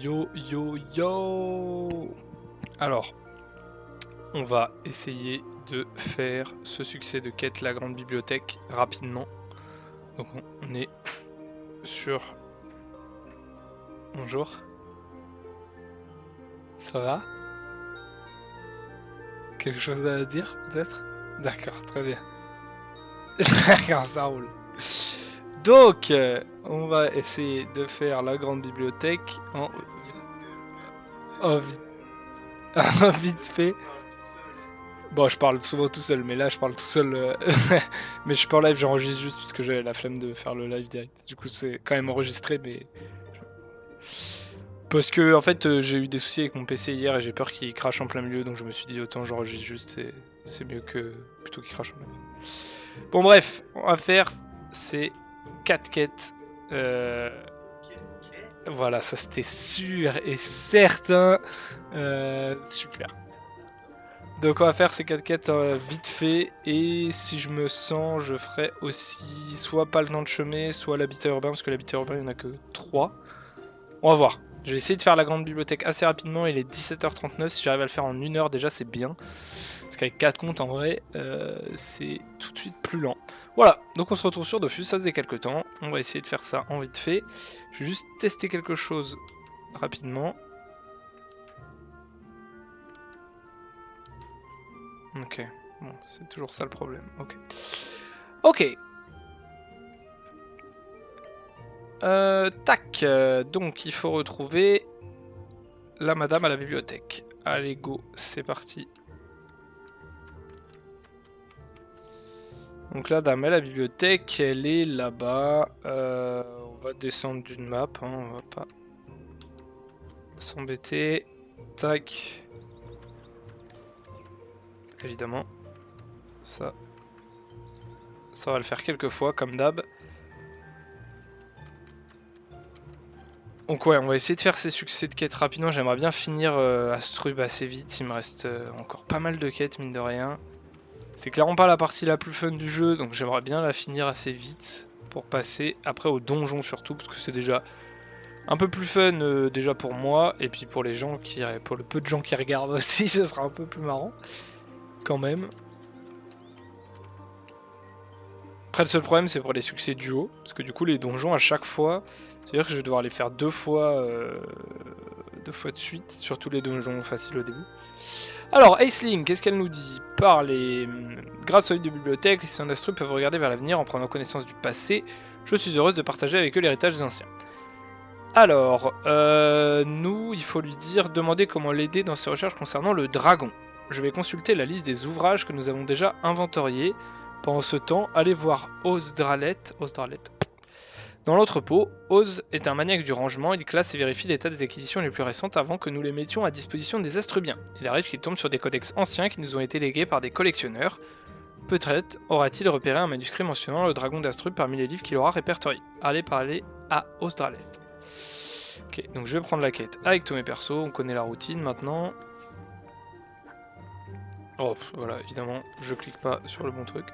Yo yo yo. Alors, on va essayer de faire ce succès de quête la grande bibliothèque rapidement. Donc on est sur... Bonjour. Ça va? Quelque chose à dire peut-être? D'accord, très bien. D'accord, ça roule. Donc, on va essayer de faire la grande bibliothèque en vite fait. Bon, je parle souvent tout seul, mais là je parle tout seul. Mais je suis pas en live, j'enregistre juste parce que j'avais la flemme de faire le live direct. Du coup, c'est quand même enregistré, mais. Parce que, en fait, j'ai eu des soucis avec mon PC hier et j'ai peur qu'il crache en plein milieu, donc je me suis dit autant j'enregistre juste et c'est mieux que. Plutôt qu'il crache en plein milieu. Bon, bref, on va faire ces 4 quêtes. Voilà, ça c'était sûr et certain. Super. Donc on va faire ces 4 quêtes vite fait, et si je me sens, je ferai aussi soit pas le temps de chemin, soit l'habitat urbain, parce que l'habitat urbain il n'y en a que 3. On va voir. Je vais essayer de faire la grande bibliothèque assez rapidement, il est 17h39, si j'arrive à le faire en 1 heure déjà c'est bien. Parce qu'avec 4 comptes en vrai, c'est tout de suite plus lent. Voilà, donc on se retrouve sur Dofus, ça faisait quelques temps, on va essayer de faire ça en vite fait. Je vais juste tester quelque chose rapidement. Ok, bon, c'est toujours ça le problème. Ok. Ok. Tac. Donc, il faut retrouver la madame à la bibliothèque. Allez, go, c'est parti. Donc, la dame à la bibliothèque, elle est là-bas. On va descendre d'une map, hein, on va pas s'embêter. Tac. Évidemment. Ça va le faire quelques fois, comme d'hab. Donc ouais, on va essayer de faire ces succès de quêtes rapidement. J'aimerais bien finir Astrub assez vite. Il me reste encore pas mal de quêtes, mine de rien. C'est clairement pas la partie la plus fun du jeu, donc j'aimerais bien la finir assez vite pour passer après au donjon surtout, parce que c'est déjà un peu plus fun déjà pour moi, et puis pour les gens pour le peu de gens qui regardent aussi, ce sera un peu plus marrant quand même. Après le seul problème c'est pour les succès duo, parce que du coup les donjons à chaque fois, c'est-à-dire que je vais devoir les faire deux fois de suite, surtout les donjons faciles au début. Alors, Aisling, qu'est-ce qu'elle nous dit? Grâce aux livres de bibliothèque, les citoyens d'Astrub peuvent regarder vers l'avenir en prenant connaissance du passé. Je suis heureuse de partager avec eux l'héritage des anciens. Alors, nous, il faut lui demander comment l'aider dans ses recherches concernant le dragon. Je vais consulter la liste des ouvrages que nous avons déjà inventoriés. Pendant ce temps, allez voir Osdralet. Dans l'entrepôt, Oz est un maniaque du rangement, il classe et vérifie l'état des acquisitions les plus récentes avant que nous les mettions à disposition des Astrubiens. Il arrive qu'il tombe sur des codex anciens qui nous ont été légués par des collectionneurs. Peut-être aura-t-il repéré un manuscrit mentionnant le dragon d'Astrub parmi les livres qu'il aura répertoriés. Allez parler à Osdralet. Ok, donc je vais prendre la quête avec tous mes persos, on connaît la routine maintenant. Oh, voilà, évidemment, je clique pas sur le bon truc.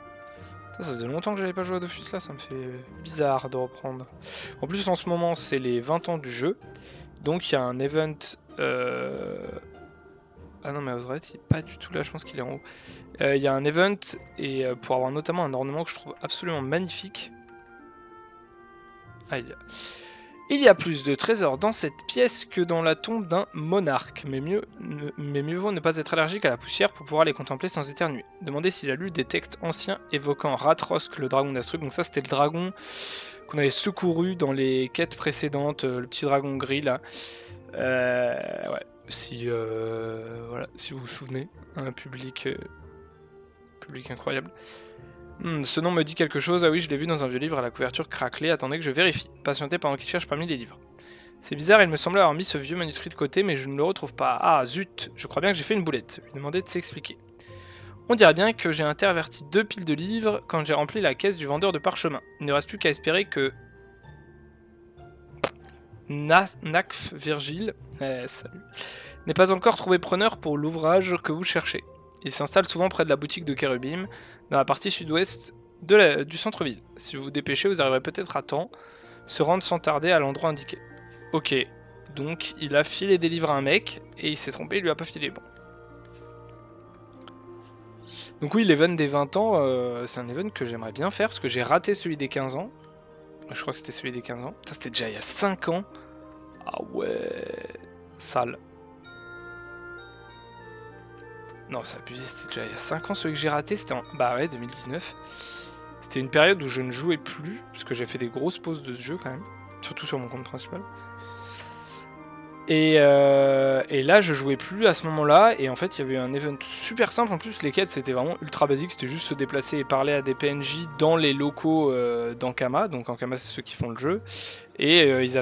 Ça faisait longtemps que j'avais pas joué à Dofus là, ça me fait bizarre de reprendre. En plus en ce moment c'est les 20 ans du jeu, donc il y a un event... Ah non mais Osret il est pas du tout là, je pense qu'il est en haut. Il y a un event et pour avoir notamment un ornement que je trouve absolument magnifique. Ah il y a plus de trésors dans cette pièce que dans la tombe d'un monarque, mais mieux vaut ne pas être allergique à la poussière pour pouvoir les contempler sans éternuer. Demandez s'il a lu des textes anciens évoquant Ratrosk, le dragon d'Astrub. Donc ça c'était le dragon qu'on avait secouru dans les quêtes précédentes, le petit dragon gris là. Ouais, voilà, si vous vous souvenez, un public incroyable. Ce nom me dit quelque chose, ah oui je l'ai vu dans un vieux livre à la couverture craquelée, attendez que je vérifie. Patientez pendant qu'il cherche parmi les livres. C'est bizarre, il me semblait avoir mis ce vieux manuscrit de côté, mais je ne le retrouve pas. Ah zut, je crois bien que j'ai fait une boulette. Lui demander de s'expliquer. On dirait bien que j'ai interverti 2 piles de livres quand j'ai rempli la caisse du vendeur de parchemin. Il ne reste plus qu'à espérer que... Nakf Virgile, salut, n'est pas encore trouvé preneur pour l'ouvrage que vous cherchez. Il s'installe souvent près de la boutique de Kérubim, dans la partie sud-ouest du centre-ville. Si vous vous dépêchez, vous arriverez peut-être à temps, se rendre sans tarder à l'endroit indiqué. Ok, Donc il a filé des livres à un mec et il s'est trompé, il lui a pas filé bon. Donc oui, l'event des 20 ans, c'est un event que j'aimerais bien faire parce que j'ai raté celui des 15 ans. Je crois que c'était celui des 15 ans. Ça c'était déjà il y a 5 ans. Ah ouais, sale. Non, c'est abusé, c'était déjà il y a 5 ans celui que j'ai raté, c'était en... Bah ouais, 2019. C'était une période où je ne jouais plus, parce que j'ai fait des grosses pauses de ce jeu quand même. Surtout sur mon compte principal. Et là, je jouais plus à ce moment-là, et en fait, il y avait un event super simple. En plus, les quêtes, c'était vraiment ultra basique, c'était juste se déplacer et parler à des PNJ dans les locaux d'Ankama. Donc Ankama, c'est ceux qui font le jeu. Et ils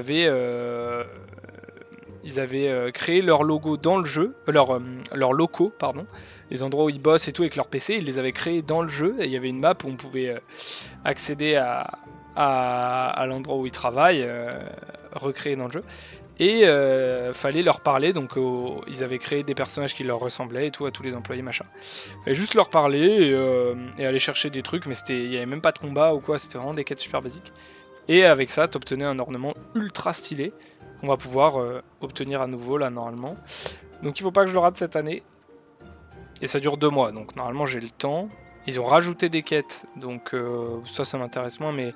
avaient créé leur logo dans le jeu, leurs locaux, pardon, les endroits où ils bossent et tout avec leur PC, ils les avaient créés dans le jeu, et il y avait une map où on pouvait accéder à l'endroit où ils travaillent, recréé dans le jeu, et fallait leur parler, donc ils avaient créé des personnages qui leur ressemblaient et tout, à tous les employés, machin. Fallait juste leur parler et aller chercher des trucs, mais il n'y avait même pas de combat ou quoi, c'était vraiment des quêtes super basiques. Et avec ça, t'obtenais un ornement ultra stylé, qu'on va pouvoir obtenir à nouveau là normalement. Donc il faut pas que je le rate cette année. Et ça dure 2 mois, donc normalement j'ai le temps. Ils ont rajouté des quêtes, donc ça m'intéresse moins, mais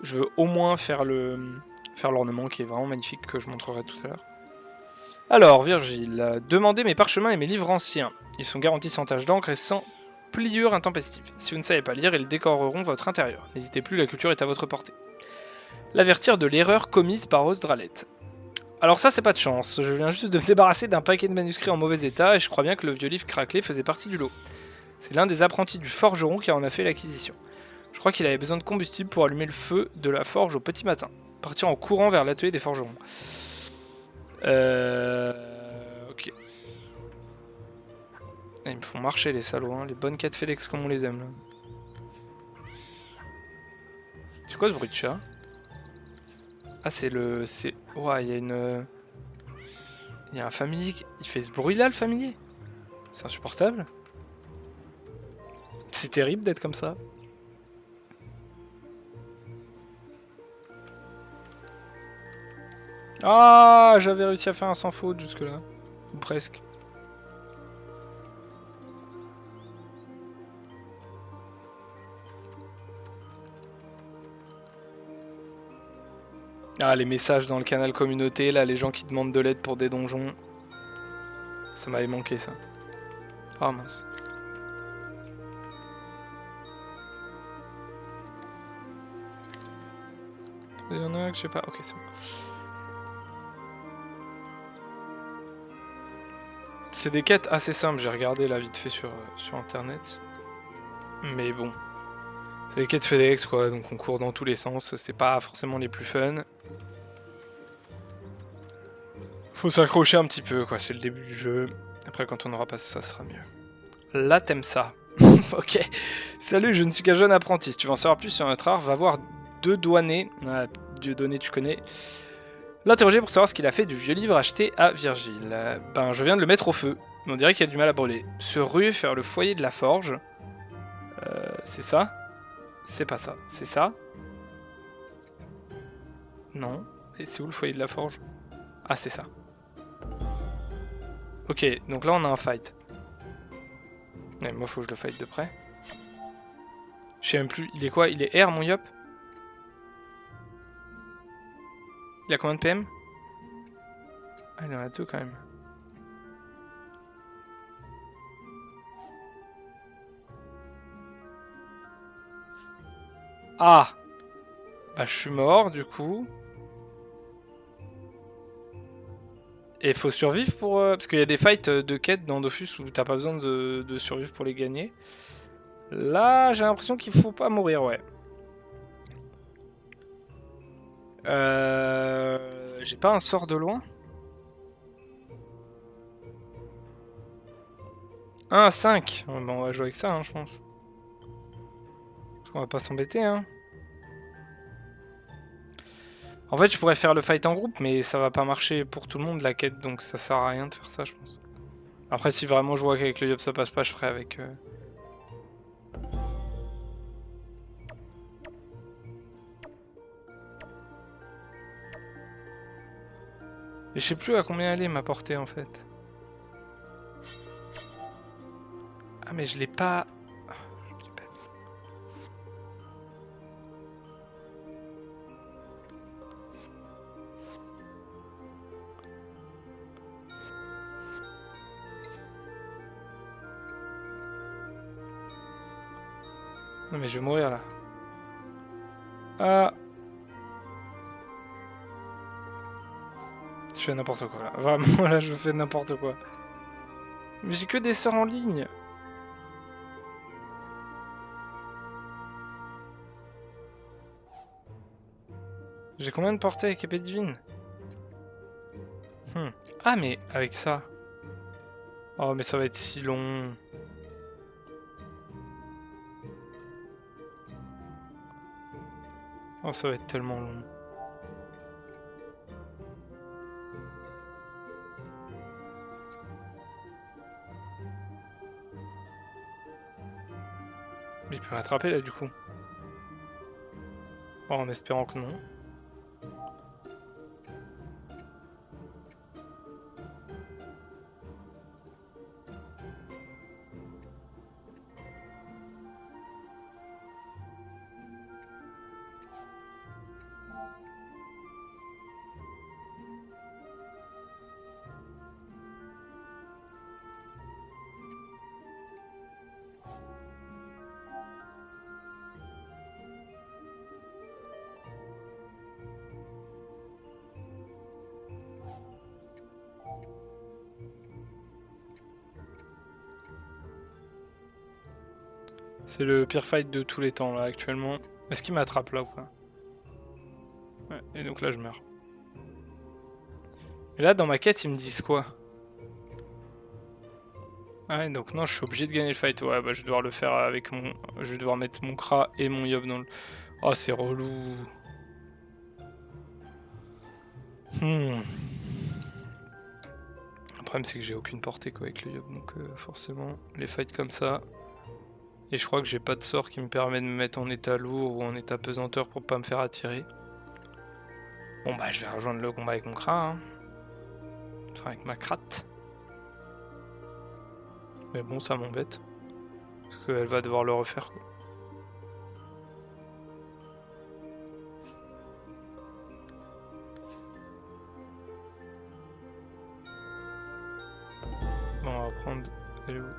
je veux au moins faire l'ornement qui est vraiment magnifique, que je montrerai tout à l'heure. Alors Virgile, demandez mes parchemins et mes livres anciens. Ils sont garantis sans tache d'encre et sans pliure intempestive. Si vous ne savez pas lire, ils décoreront votre intérieur. N'hésitez plus, la culture est à votre portée. L'avertir de l'erreur commise par Osdralet. Alors ça, c'est pas de chance. Je viens juste de me débarrasser d'un paquet de manuscrits en mauvais état et je crois bien que le vieux livre craquelé faisait partie du lot. C'est l'un des apprentis du forgeron qui en a fait l'acquisition. Je crois qu'il avait besoin de combustible pour allumer le feu de la forge au petit matin. Partir en courant vers l'atelier des forgerons. Ok. Ils me font marcher les salauds, hein. Les bonnes quêtes FedEx comme on les aime là. C'est quoi ce bruit de chat? Ah, c'est le... Ouais, il y a une... Il y a un familier... Il fait ce bruit-là, le familier? C'est insupportable. C'est terrible d'être comme ça. Ah, j'avais réussi à faire un sans faute jusque-là. Ou presque. Ah, les messages dans le canal communauté, là, les gens qui demandent de l'aide pour des donjons. Ça m'avait manqué, ça. Ah, mince. Il y en a un que je sais pas. Ok, c'est bon. C'est des quêtes assez simples, j'ai regardé là vite fait sur internet. Mais bon. C'est des quêtes FedEx quoi, donc on court dans tous les sens, c'est pas forcément les plus fun. Faut s'accrocher un petit peu quoi, c'est le début du jeu. Après quand on aura passé ça, ça sera mieux. Là t'aimes ça. Ok. Salut, je ne suis qu'un jeune apprenti. Si tu veux en savoir plus sur notre art, va voir Dieudonné. Ah, Dieudonné, tu connais. L'interroger pour savoir ce qu'il a fait du vieux livre acheté à Virgile. Ben, je viens de le mettre au feu. On dirait qu'il a du mal à brûler. Se ruer vers le foyer de la forge. C'est ça? C'est pas ça. C'est ça? Non. Et c'est où le foyer de la forge? Ah, c'est ça. Ok, donc là on a un fight. Mais moi faut que je le fight de près. Je sais même plus, il est quoi? Il est R mon yop? Il a combien de PM? Ah, il en a 2 quand même. Ah! Bah je suis mort du coup. Et faut survivre pour... parce qu'il y a des fights de quête dans Dofus où t'as pas besoin de survivre pour les gagner. Là j'ai l'impression qu'il faut pas mourir, ouais. J'ai pas un sort de loin? 1 à 5. Ouais, bah on va jouer avec ça, hein, je pense. On va pas s'embêter, hein. En fait, je pourrais faire le fight en groupe, mais ça va pas marcher pour tout le monde la quête, donc ça sert à rien de faire ça, je pense. Après, si vraiment je vois qu'avec le Yop ça passe pas, je ferai avec... Et je sais plus à combien elle est ma portée en fait. Ah mais je l'ai pas... Ah, je l'ai pas mis. Non mais je vais mourir là. Ah. Je fais n'importe quoi là. Vraiment là je fais n'importe quoi. Mais j'ai que des sorts en ligne. J'ai combien de portées avec épée divine? Ah mais avec ça. Oh mais ça va être si long. Oh ça va être tellement long. Mais il peut m'attraper là du coup. Oh, en espérant que non. C'est le pire fight de tous les temps là actuellement. Est-ce qu'il m'attrape là ou pas? Ouais, et donc là je meurs. Et là dans ma quête ils me disent quoi? Ah ouais donc non je suis obligé de gagner le fight. Ouais bah je vais devoir le faire avec mon... Je vais devoir mettre mon Kra et mon Yob dans le... Oh c'est relou. Le problème c'est que j'ai aucune portée quoi avec le Yob donc forcément les fights comme ça. Et je crois que j'ai pas de sort qui me permet de me mettre en état lourd ou en état pesanteur pour pas me faire attirer. Bon bah je vais rejoindre le combat avec mon Kra, hein. Enfin avec ma Kratt. Mais bon ça m'embête. Parce qu'elle va devoir le refaire quoi. Bon on va prendre... Elle est où?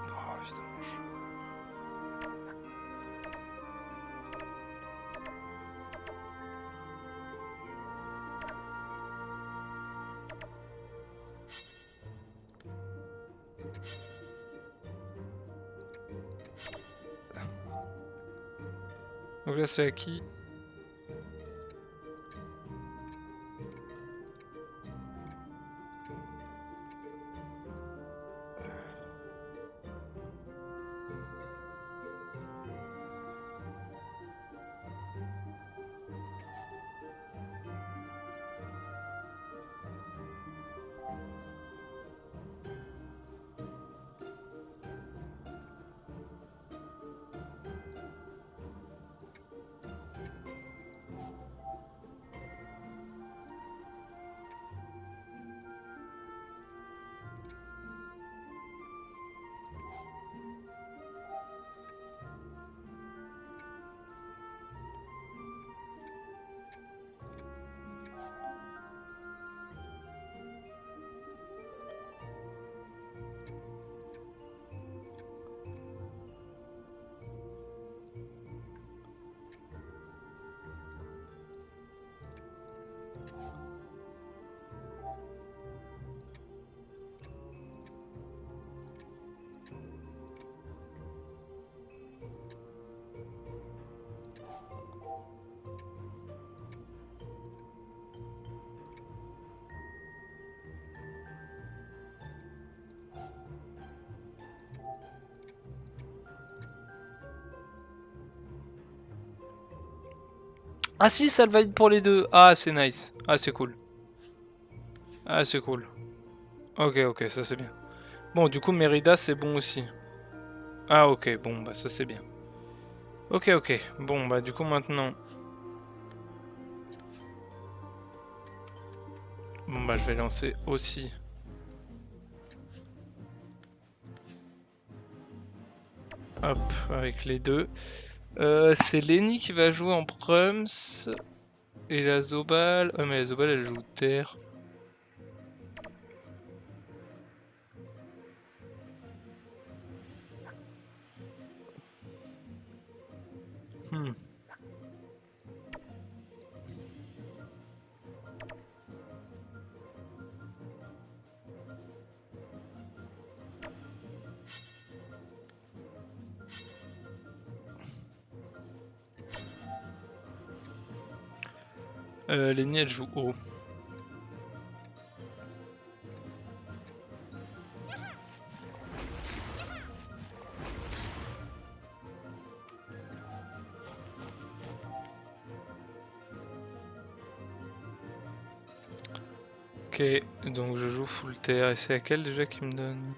Oh évidemment je... Donc là c'est à qui? Ah si, ça le valide pour les deux. Ah, c'est nice. Ah, c'est cool. Ah, c'est cool. Ok, ok, ça c'est bien. Bon, du coup, Mérida, c'est bon aussi. Ah ok, bon bah ça c'est bien. Ok, bon bah du coup maintenant... Bon bah je vais lancer aussi. Hop, avec les deux. C'est Lenny qui va jouer en Prums. Et la Zobal... Ouais mais la Zobal elle joue terre. Hmm. Lenny elle joue haut. Ok, donc je joue full terre. Et c'est laquelle déjà qui me donne?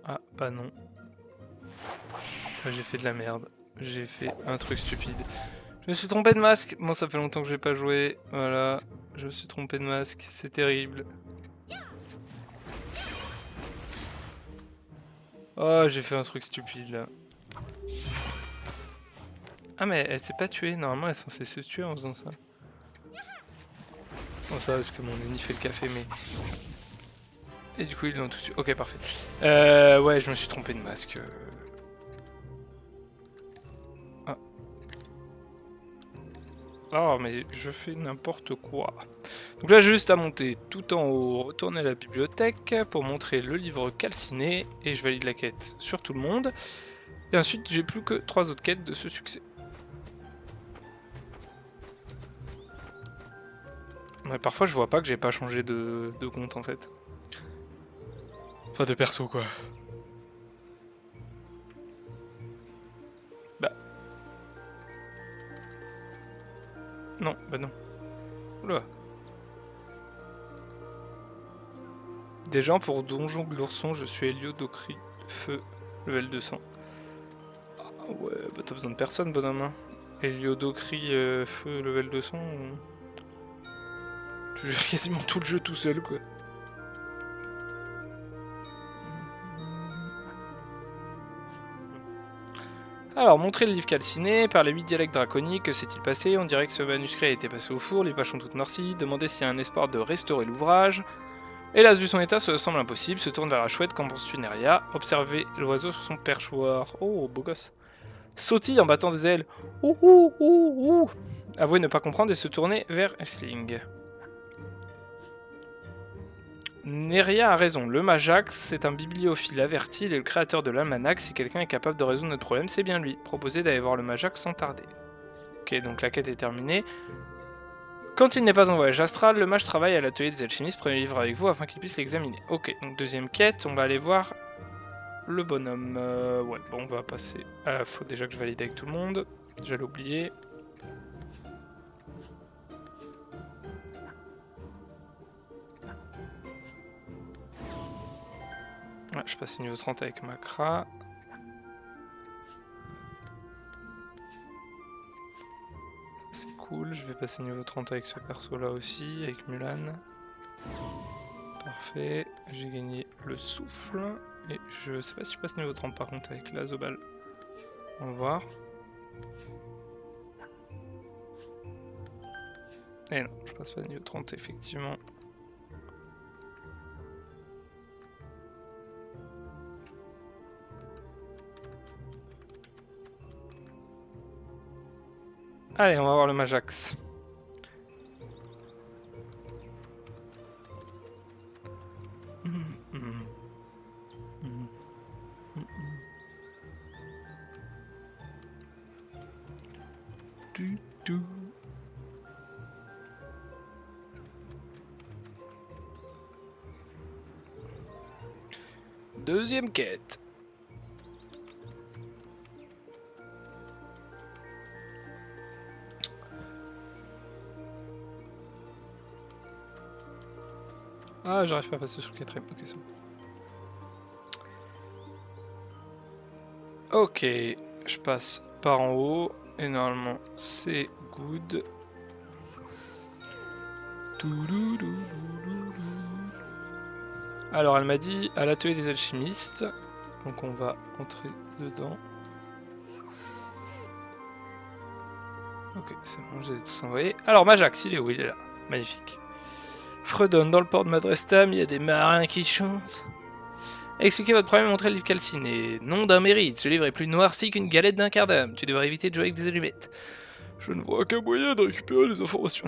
Ah, bah non. J'ai fait de la merde. J'ai fait un truc stupide. Je me suis trompé de masque. Bon, ça fait longtemps que j'ai pas joué. Voilà. Je me suis trompé de masque. C'est terrible. Oh, j'ai fait un truc stupide là. Ah, mais elle s'est pas tuée. Normalement, elle est censée se tuer en faisant ça. Bon, ça, parce que mon ennemi fait le café, mais. Et du coup, ils l'ont tout tué. Ok, parfait. Ouais, je me suis trompé de masque. Ah. Oh, mais je fais n'importe quoi. Donc là, j'ai juste à monter tout en haut, retourner à la bibliothèque pour montrer le livre calciné et je valide la quête sur tout le monde. Et ensuite, j'ai plus que 3 autres quêtes de ce succès. Ouais, parfois, je vois pas que j'ai pas changé de compte en fait. Enfin, de perso quoi. Bah. Non, bah non. Oula. Des gens pour Donjon de l'Ourson, je suis Elio Docri, feu, level 200. Ah ouais, bah t'as besoin de personne, bonhomme. Hein. Elio Docri, feu, level 200. Tu gères quasiment tout le jeu tout seul quoi. Alors, montrer le livre calciné, par les 8 dialectes draconiques, que s'est-il passé? On dirait que ce manuscrit a été passé au four, les pages sont toutes noircies, demander s'il y a un espoir de restaurer l'ouvrage. Hélas, vu son état, cela semble impossible, se tourne vers la chouette, qu'en penses-tu, Neria? Observez l'oiseau sur son perchoir. Oh, beau gosse. Sautille en battant des ailes. Ouh, ouh, ouh, ouh. Avouez ne pas comprendre et se tourner vers Essling. Neria a raison, le Majax, c'est un bibliophile averti, il est le créateur de l'almanach, si quelqu'un est capable de résoudre notre problème, c'est bien lui. Proposez d'aller voir le Majax sans tarder. Ok, donc la quête est terminée. Quand il n'est pas en voyage astral, le mage travaille à l'atelier des alchimistes, prenez le livre avec vous afin qu'il puisse l'examiner. Ok, donc deuxième quête, on va aller voir le bonhomme. Ouais, bon, on va passer... faut déjà que je valide avec tout le monde, j'allais oublier. Ouais, je passe niveau 30 avec Makra. C'est cool, je vais passer niveau 30 avec ce perso là aussi, avec Mulan. Parfait, j'ai gagné le souffle. Et je sais pas si tu passes niveau 30 par contre avec la Zobal. On va voir. Et non, je passe pas niveau 30 effectivement. Allez, on va voir le Majax. Deuxième quête. Ah, j'arrive pas à passer sur le quatrième. Ok, c'est bon. Ok, je passe par en haut. Et normalement, c'est good. Alors, elle m'a dit à l'atelier des alchimistes. Donc, on va entrer dedans. Ok, c'est bon, je les ai tous envoyés. Alors, Majax, il est où? Il est là. Magnifique. Fredon, dans le port de Madrestam, il y a des marins qui chantent. Expliquez votre problème et montrez le livre calciné. Nom d'un mérite, ce livre est plus noirci qu'une galette d'un quart d'âme. Tu devrais éviter de jouer avec des allumettes. Je ne vois aucun moyen de récupérer les informations.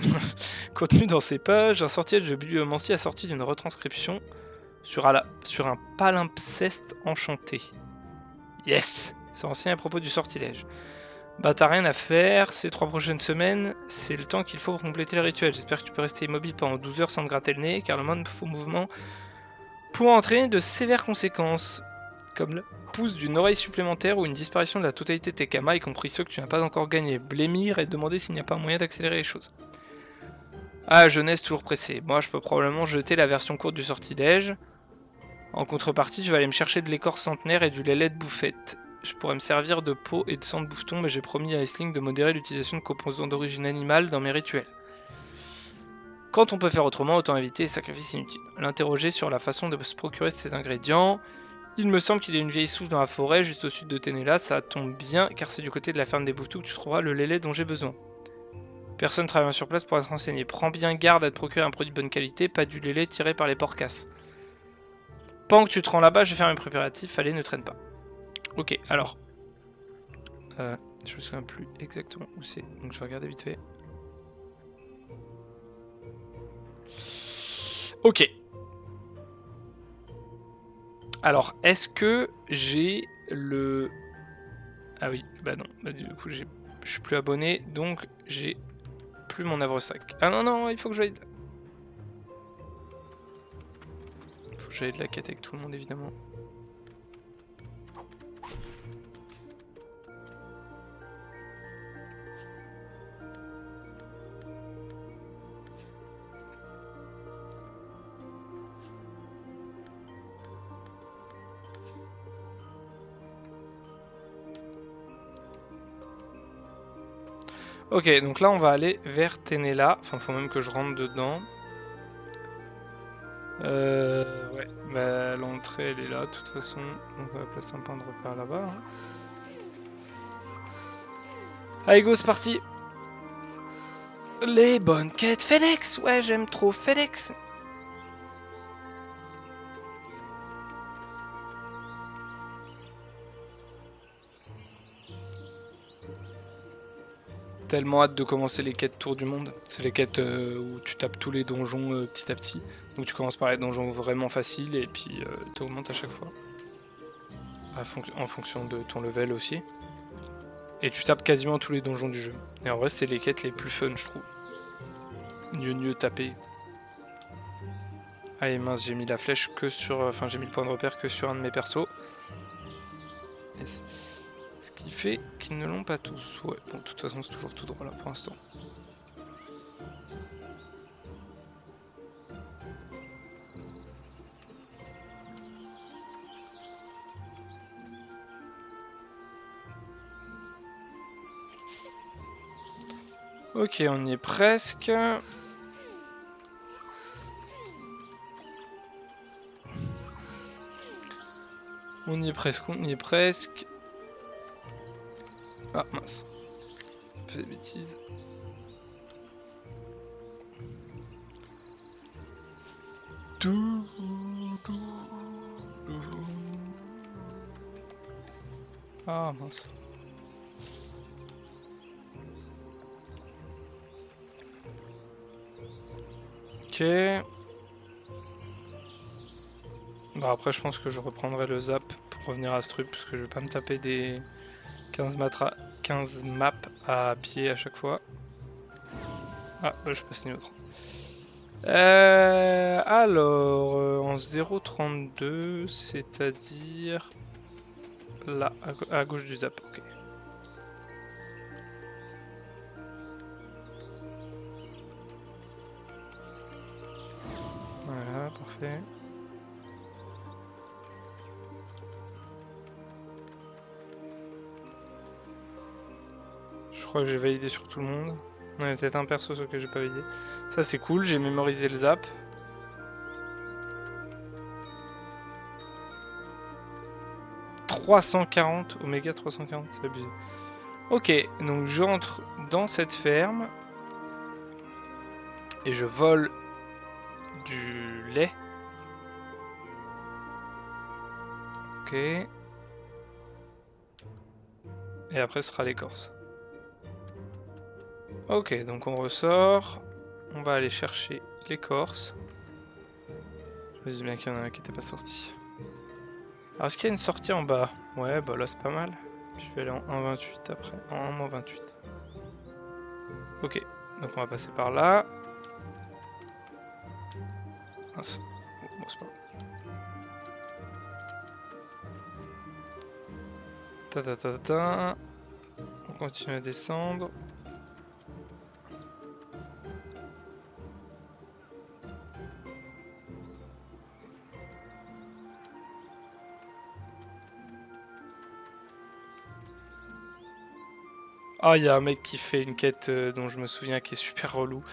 Contenu dans ces pages, un sortilège de bibliomancie assorti d'une retranscription sur un palimpseste enchanté. Yes! C'est ancien à propos du sortilège. Bah t'as rien à faire, ces 3 prochaines semaines, c'est le temps qu'il faut pour compléter le rituel. J'espère que tu peux rester immobile pendant 12 heures sans te gratter le nez, car le moindre faux mouvement pourra entraîner de sévères conséquences, comme la pousse d'une oreille supplémentaire ou une disparition de la totalité de tes kamas, y compris ceux que tu n'as pas encore gagnés. Blémir et demander s'il n'y a pas un moyen d'accélérer les choses. Ah, jeunesse toujours pressée. Moi, je peux probablement jeter la version courte du sortilège. En contrepartie, je vais aller me chercher de l'écorce centenaire et du lait de bouffette. Je pourrais me servir de peau et de sang de bouffeton, mais j'ai promis à Aisling de modérer l'utilisation de composants d'origine animale dans mes rituels. Quand on peut faire autrement, autant éviter les sacrifices inutiles. L'interroger sur la façon de se procurer ces ingrédients. Il me semble qu'il y a une vieille souche dans la forêt, juste au sud de Ténéla, ça tombe bien, car c'est du côté de la ferme des bouffetous que tu trouveras le lait dont j'ai besoin. Personne travaillant sur place pour être renseigné. Prends bien garde à te procurer un produit de bonne qualité, pas du lait tiré par les porcasses. Pendant que tu te rends là-bas, je vais faire mes préparatifs, allez, ne traîne pas. Ok, alors. Je me souviens plus exactement où c'est, donc je vais regarder vite fait. Ok. Alors, est-ce que j'ai le... Ah oui, bah non, bah du coup je suis plus abonné, donc j'ai plus mon havresac. Ah non, non, il faut que j'aille... Il faut que j'aille de la quête avec tout le monde, évidemment. Ok, donc là on va aller vers Ténéla. Enfin, faut même que je rentre dedans. Ouais, bah l'entrée elle est là de toute façon. Donc on va placer un point de repère là-bas. Hein. Allez go, c'est parti. Les bonnes quêtes FedEx. Ouais, j'aime trop FedEx. Tellement hâte de commencer les quêtes tour du monde. C'est les quêtes où tu tapes tous les donjons petit à petit. Donc tu commences par les donjons vraiment faciles et puis tu augmentes à chaque fois. En fonction de ton level aussi. Et tu tapes quasiment tous les donjons du jeu. Et en vrai, c'est les quêtes les plus fun, je trouve. Mieux taper. Allez mince, j'ai mis la flèche que sur... Enfin, j'ai mis le point de repère que sur un de mes persos. Yes. Ce qui fait qu'ils ne l'ont pas tous. Ouais, bon, de toute façon, c'est toujours tout droit là pour l'instant. Ok, on y est presque. On y est presque, on y est presque. Ah mince. J'ai fait des bêtises. Ah mince. Ok. Bah après je pense que je reprendrai le zap pour revenir à ce truc parce que je vais pas me taper des 15 maps à pied à chaque fois. Ah bah je passe niveau 30. Alors en 0,32 c'est-à-dire là à gauche du zap, ok. Voilà, parfait. Je crois que j'ai validé sur tout le monde. Il y a peut-être un perso sur lequel j'ai pas validé. Ça c'est cool, j'ai mémorisé le zap. « 340, Oméga 340, c'est abusé. Ok, donc j'entre dans cette ferme. Et je vole du lait. Ok. Et après ce sera l'écorce. Ok, donc on ressort. On va aller chercher l'écorce. Je me dis bien qu'il y en a un qui n'était pas sorti. Alors est-ce qu'il y a une sortie en bas? Ouais, bah là c'est pas mal. Puis je vais aller en 1.28 après. En 1-28. Ok, donc on va passer par là. Mince. Bon, c'est pas grave. Ta ta ta ta. On continue à descendre. Ah, il y a un mec qui fait une quête dont je me souviens qui est super relou.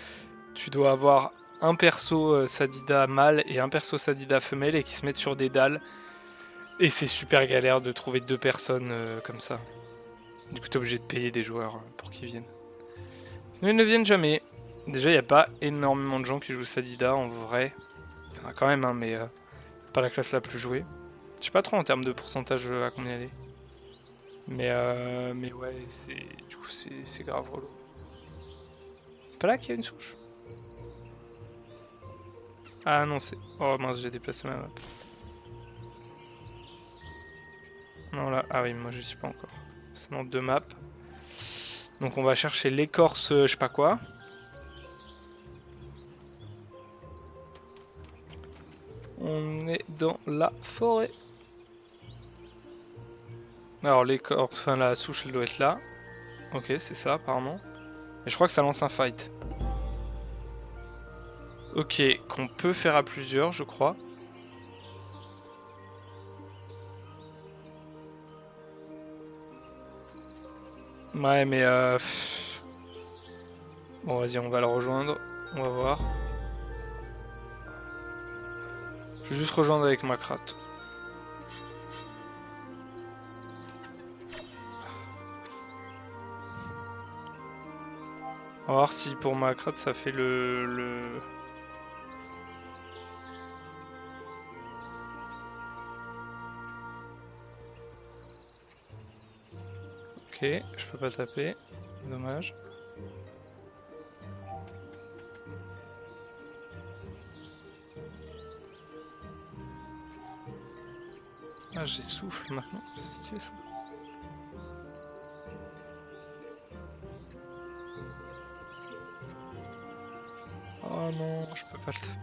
Tu dois avoir un perso Sadida mâle et un perso Sadida femelle et qui se mettent sur des dalles. Et c'est super galère de trouver deux personnes comme ça. Du coup, t'es obligé de payer des joueurs pour qu'ils viennent. Sinon, ils ne viennent jamais. Déjà, il n'y a pas énormément de gens qui jouent Sadida en vrai. Il y en a quand même, hein, mais c'est pas la classe la plus jouée. Je sais pas trop en termes de pourcentage à combien elle est. Mais ouais, du coup, c'est grave relou. C'est pas là qu'il y a une souche? Ah non, c'est... Oh mince, j'ai déplacé ma map. Non, là... Ah oui, moi je suis pas encore. C'est dans 2 maps. Donc on va chercher l'écorce, je sais pas quoi. On est dans la forêt. Alors l'écorce, enfin la souche, elle doit être là. Ok, c'est ça apparemment. Et je crois que ça lance un fight. Ok, qu'on peut faire à plusieurs, je crois. Ouais, mais bon, vas-y, on va le rejoindre. On va voir. Je vais juste rejoindre avec ma cratte. On va voir si pour ma cratte ça fait le... Ok, je peux pas taper. Dommage. Ah, j'ai souffle maintenant, c'est stylé ça. Oh non, je peux pas le taper.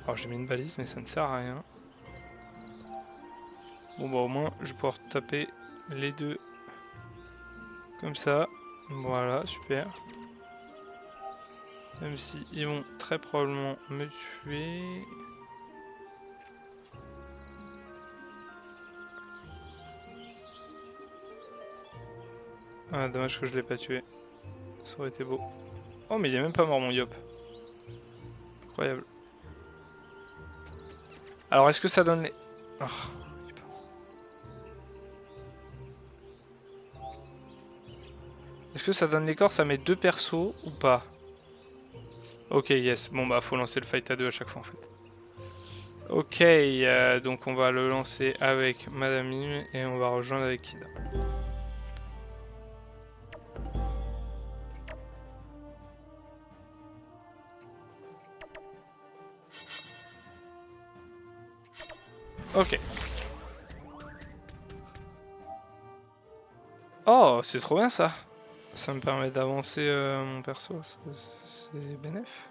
Alors j'ai mis une balise mais ça ne sert à rien. Bon bah au moins je vais pouvoir taper les deux comme ça. Voilà, super. Même si ils vont très probablement me tuer. Ah dommage que je l'ai pas tué. Ça aurait été beau. Oh mais il est même pas mort mon Yop. Incroyable. Alors est-ce que ça donne les... Oh. Est-ce que ça donne l'écorce à mes deux persos ou pas? Ok, yes. Bon bah faut lancer le fight à deux à chaque fois en fait. Ok, donc on va le lancer avec Madame Mime et on va rejoindre avec Kida. Ok. Oh, c'est trop bien ça. Ça me permet d'avancer mon perso, c'est bénef.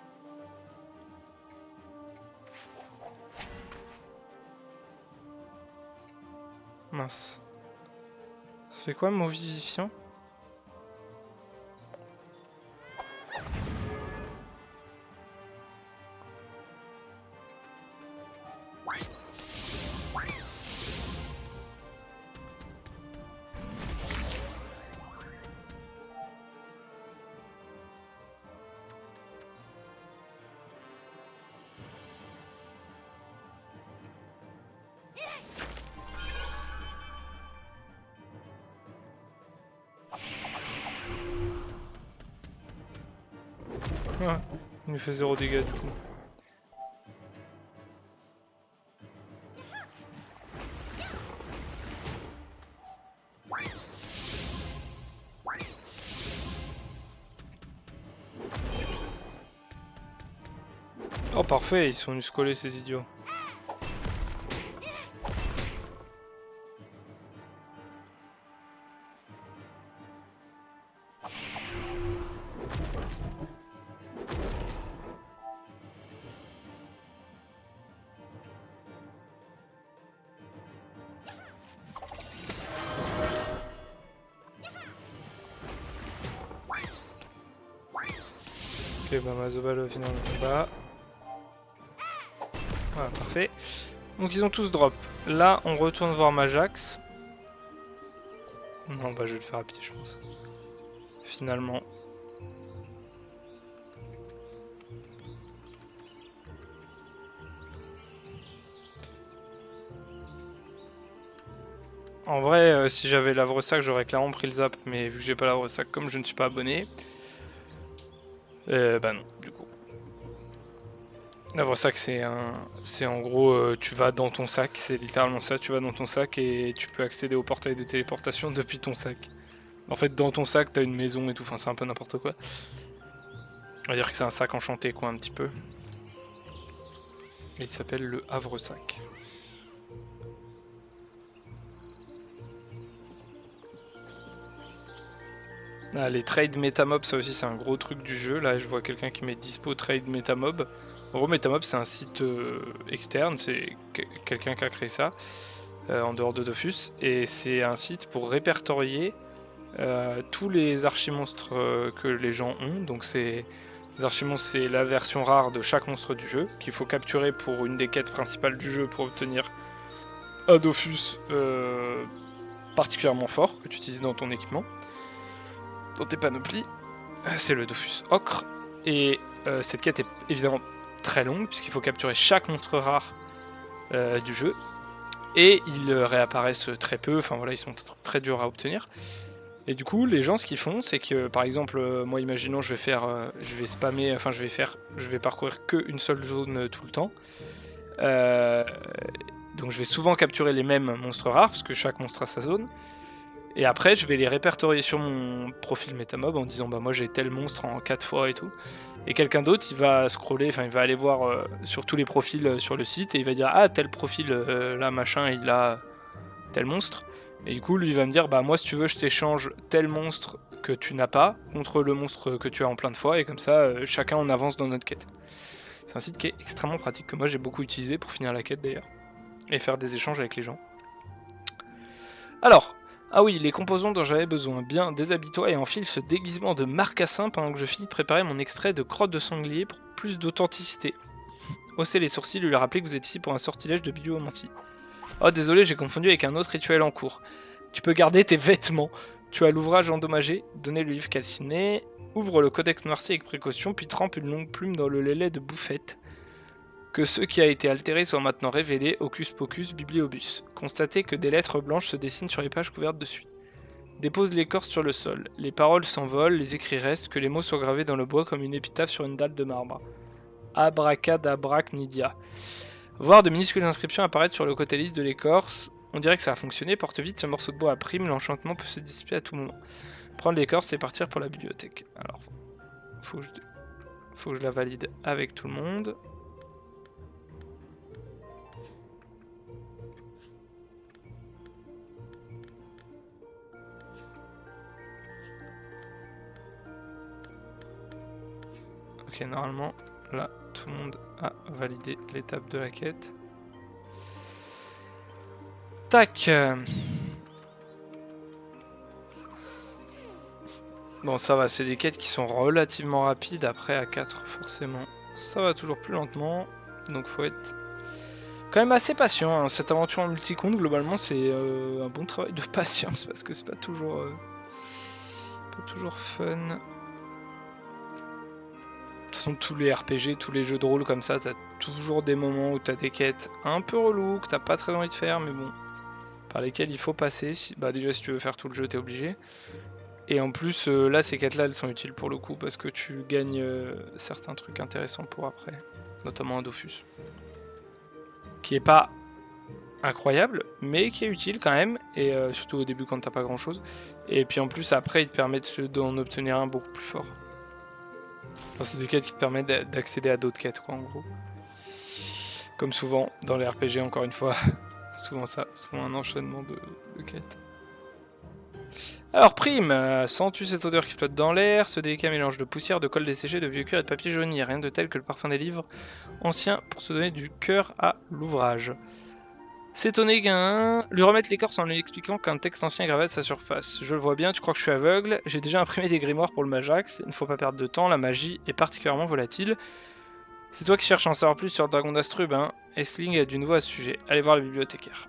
Mince. Ça fait quoi, mot vivifiant? Ah, il me fait 0 dégâts du coup. Oh parfait, ils sont venus se coller ces idiots. Ok, bah Mazobal au final là. Voilà, parfait. Donc ils ont tous drop. Là, on retourne voir Majax. Non, bah je vais le faire rapide, je pense. Finalement. En vrai, si j'avais l'Avresac, j'aurais clairement pris le zap, mais vu que j'ai pas l'Avresac, comme je ne suis pas abonné, bah non, du coup. L'Avresac, c'est en gros, tu vas dans ton sac, c'est littéralement ça, tu vas dans ton sac et tu peux accéder au portail de téléportation depuis ton sac. En fait, dans ton sac, t'as une maison et tout, enfin c'est un peu n'importe quoi. On va dire que c'est un sac enchanté, quoi, un petit peu. Et il s'appelle le Havresac. Ah, les trades Metamob, ça aussi c'est un gros truc du jeu. Là je vois quelqu'un qui met dispo trade Metamob. En gros Metamob c'est un site externe, c'est quelqu'un qui a créé ça en dehors de Dofus. Et c'est un site pour répertorier tous les archimonstres que les gens ont. Donc les archimonstres c'est la version rare de chaque monstre du jeu qu'il faut capturer pour une des quêtes principales du jeu pour obtenir un Dofus particulièrement fort que tu utilises dans ton équipement. Dans tes panoplies, c'est le Dofus Ocre, et cette quête est évidemment très longue, puisqu'il faut capturer chaque monstre rare du jeu, et ils réapparaissent très peu, enfin voilà, ils sont très durs à obtenir. Et du coup, les gens, ce qu'ils font, c'est que, par exemple, moi, imaginons, je vais spammer, enfin, je vais parcourir qu'une seule zone tout le temps. Donc je vais souvent capturer les mêmes monstres rares, parce que chaque monstre a sa zone. Et après, je vais les répertorier sur mon profil Metamob en disant bah moi j'ai tel monstre en 4 fois et tout. Et quelqu'un d'autre, il va scroller, enfin il va aller voir sur tous les profils sur le site et il va dire ah tel profil là machin il a tel monstre. Et du coup lui il va me dire bah moi si tu veux je t'échange tel monstre que tu n'as pas contre le monstre que tu as en plein de fois et comme ça chacun on avance dans notre quête. C'est un site qui est extrêmement pratique que moi j'ai beaucoup utilisé pour finir la quête d'ailleurs et faire des échanges avec les gens. Alors, ah oui, les composants dont j'avais besoin. Bien, déshabille-toi et enfile ce déguisement de marcassin pendant que je finis de préparer mon extrait de crotte de sanglier pour plus d'authenticité. Haussez les sourcils, lui rappeler que vous êtes ici pour un sortilège de bibliomancie. Oh désolé, j'ai confondu avec un autre rituel en cours. Tu peux garder tes vêtements. Tu as l'ouvrage endommagé, donnez le livre calciné, ouvre le codex noirci avec précaution, puis trempe une longue plume dans le lait de bouffette. Que ce qui a été altéré soit maintenant révélé, Hocus Pocus Bibliobus. Constatez que des lettres blanches se dessinent sur les pages couvertes de suie. Dépose l'écorce sur le sol. Les paroles s'envolent, les écrits restent, que les mots soient gravés dans le bois comme une épitaphe sur une dalle de marbre. Abracadabracnidia. Voir de minuscules inscriptions apparaître sur le côté lisse de l'écorce. On dirait que ça a fonctionné, porte vite ce morceau de bois à prime, l'enchantement peut se dissiper à tout moment. Prendre l'écorce et partir pour la bibliothèque. Alors, faut que je la valide avec tout le monde. Ok, normalement, là, tout le monde a validé l'étape de la quête. Tac. Bon, ça va, c'est des quêtes qui sont relativement rapides. Après, à 4, forcément, ça va toujours plus lentement. Donc, faut être quand même assez patient. Hein. Cette aventure en multi-compte, globalement, c'est un bon travail de patience parce que c'est pas toujours fun. De toute façon, tous les RPG, tous les jeux de rôle comme ça, t'as toujours des moments où t'as des quêtes un peu relou, que t'as pas très envie de faire, mais bon, par lesquelles il faut passer. Bah déjà, si tu veux faire tout le jeu, t'es obligé. Et en plus, là, ces quêtes-là, elles sont utiles pour le coup, parce que tu gagnes certains trucs intéressants pour après, notamment un Dofus. Qui est pas incroyable, mais qui est utile quand même, et surtout au début quand t'as pas grand-chose. Et puis en plus, après, il te permet d'en obtenir un beaucoup plus fort. Enfin, c'est des quêtes qui te permettent d'accéder à d'autres quêtes, quoi, en gros. Comme souvent dans les RPG, encore une fois, souvent un enchaînement de quêtes. Alors Prime, sens-tu cette odeur qui flotte dans l'air, ce délicat mélange de poussière, de colle desséchée, de vieux cuir et de papier jauni, rien de tel que le parfum des livres anciens pour se donner du cœur à l'ouvrage. S'étonner Gain, lui remettre l'écorce en lui expliquant qu'un texte ancien est gravé à sa surface. Je le vois bien, tu crois que je suis aveugle, j'ai déjà imprimé des grimoires pour le Majax, il ne faut pas perdre de temps, la magie est particulièrement volatile. C'est toi qui cherches à en savoir plus sur le dragon d'Astrub, hein. Aisling a du nouveau à ce sujet, allez voir le bibliothécaire.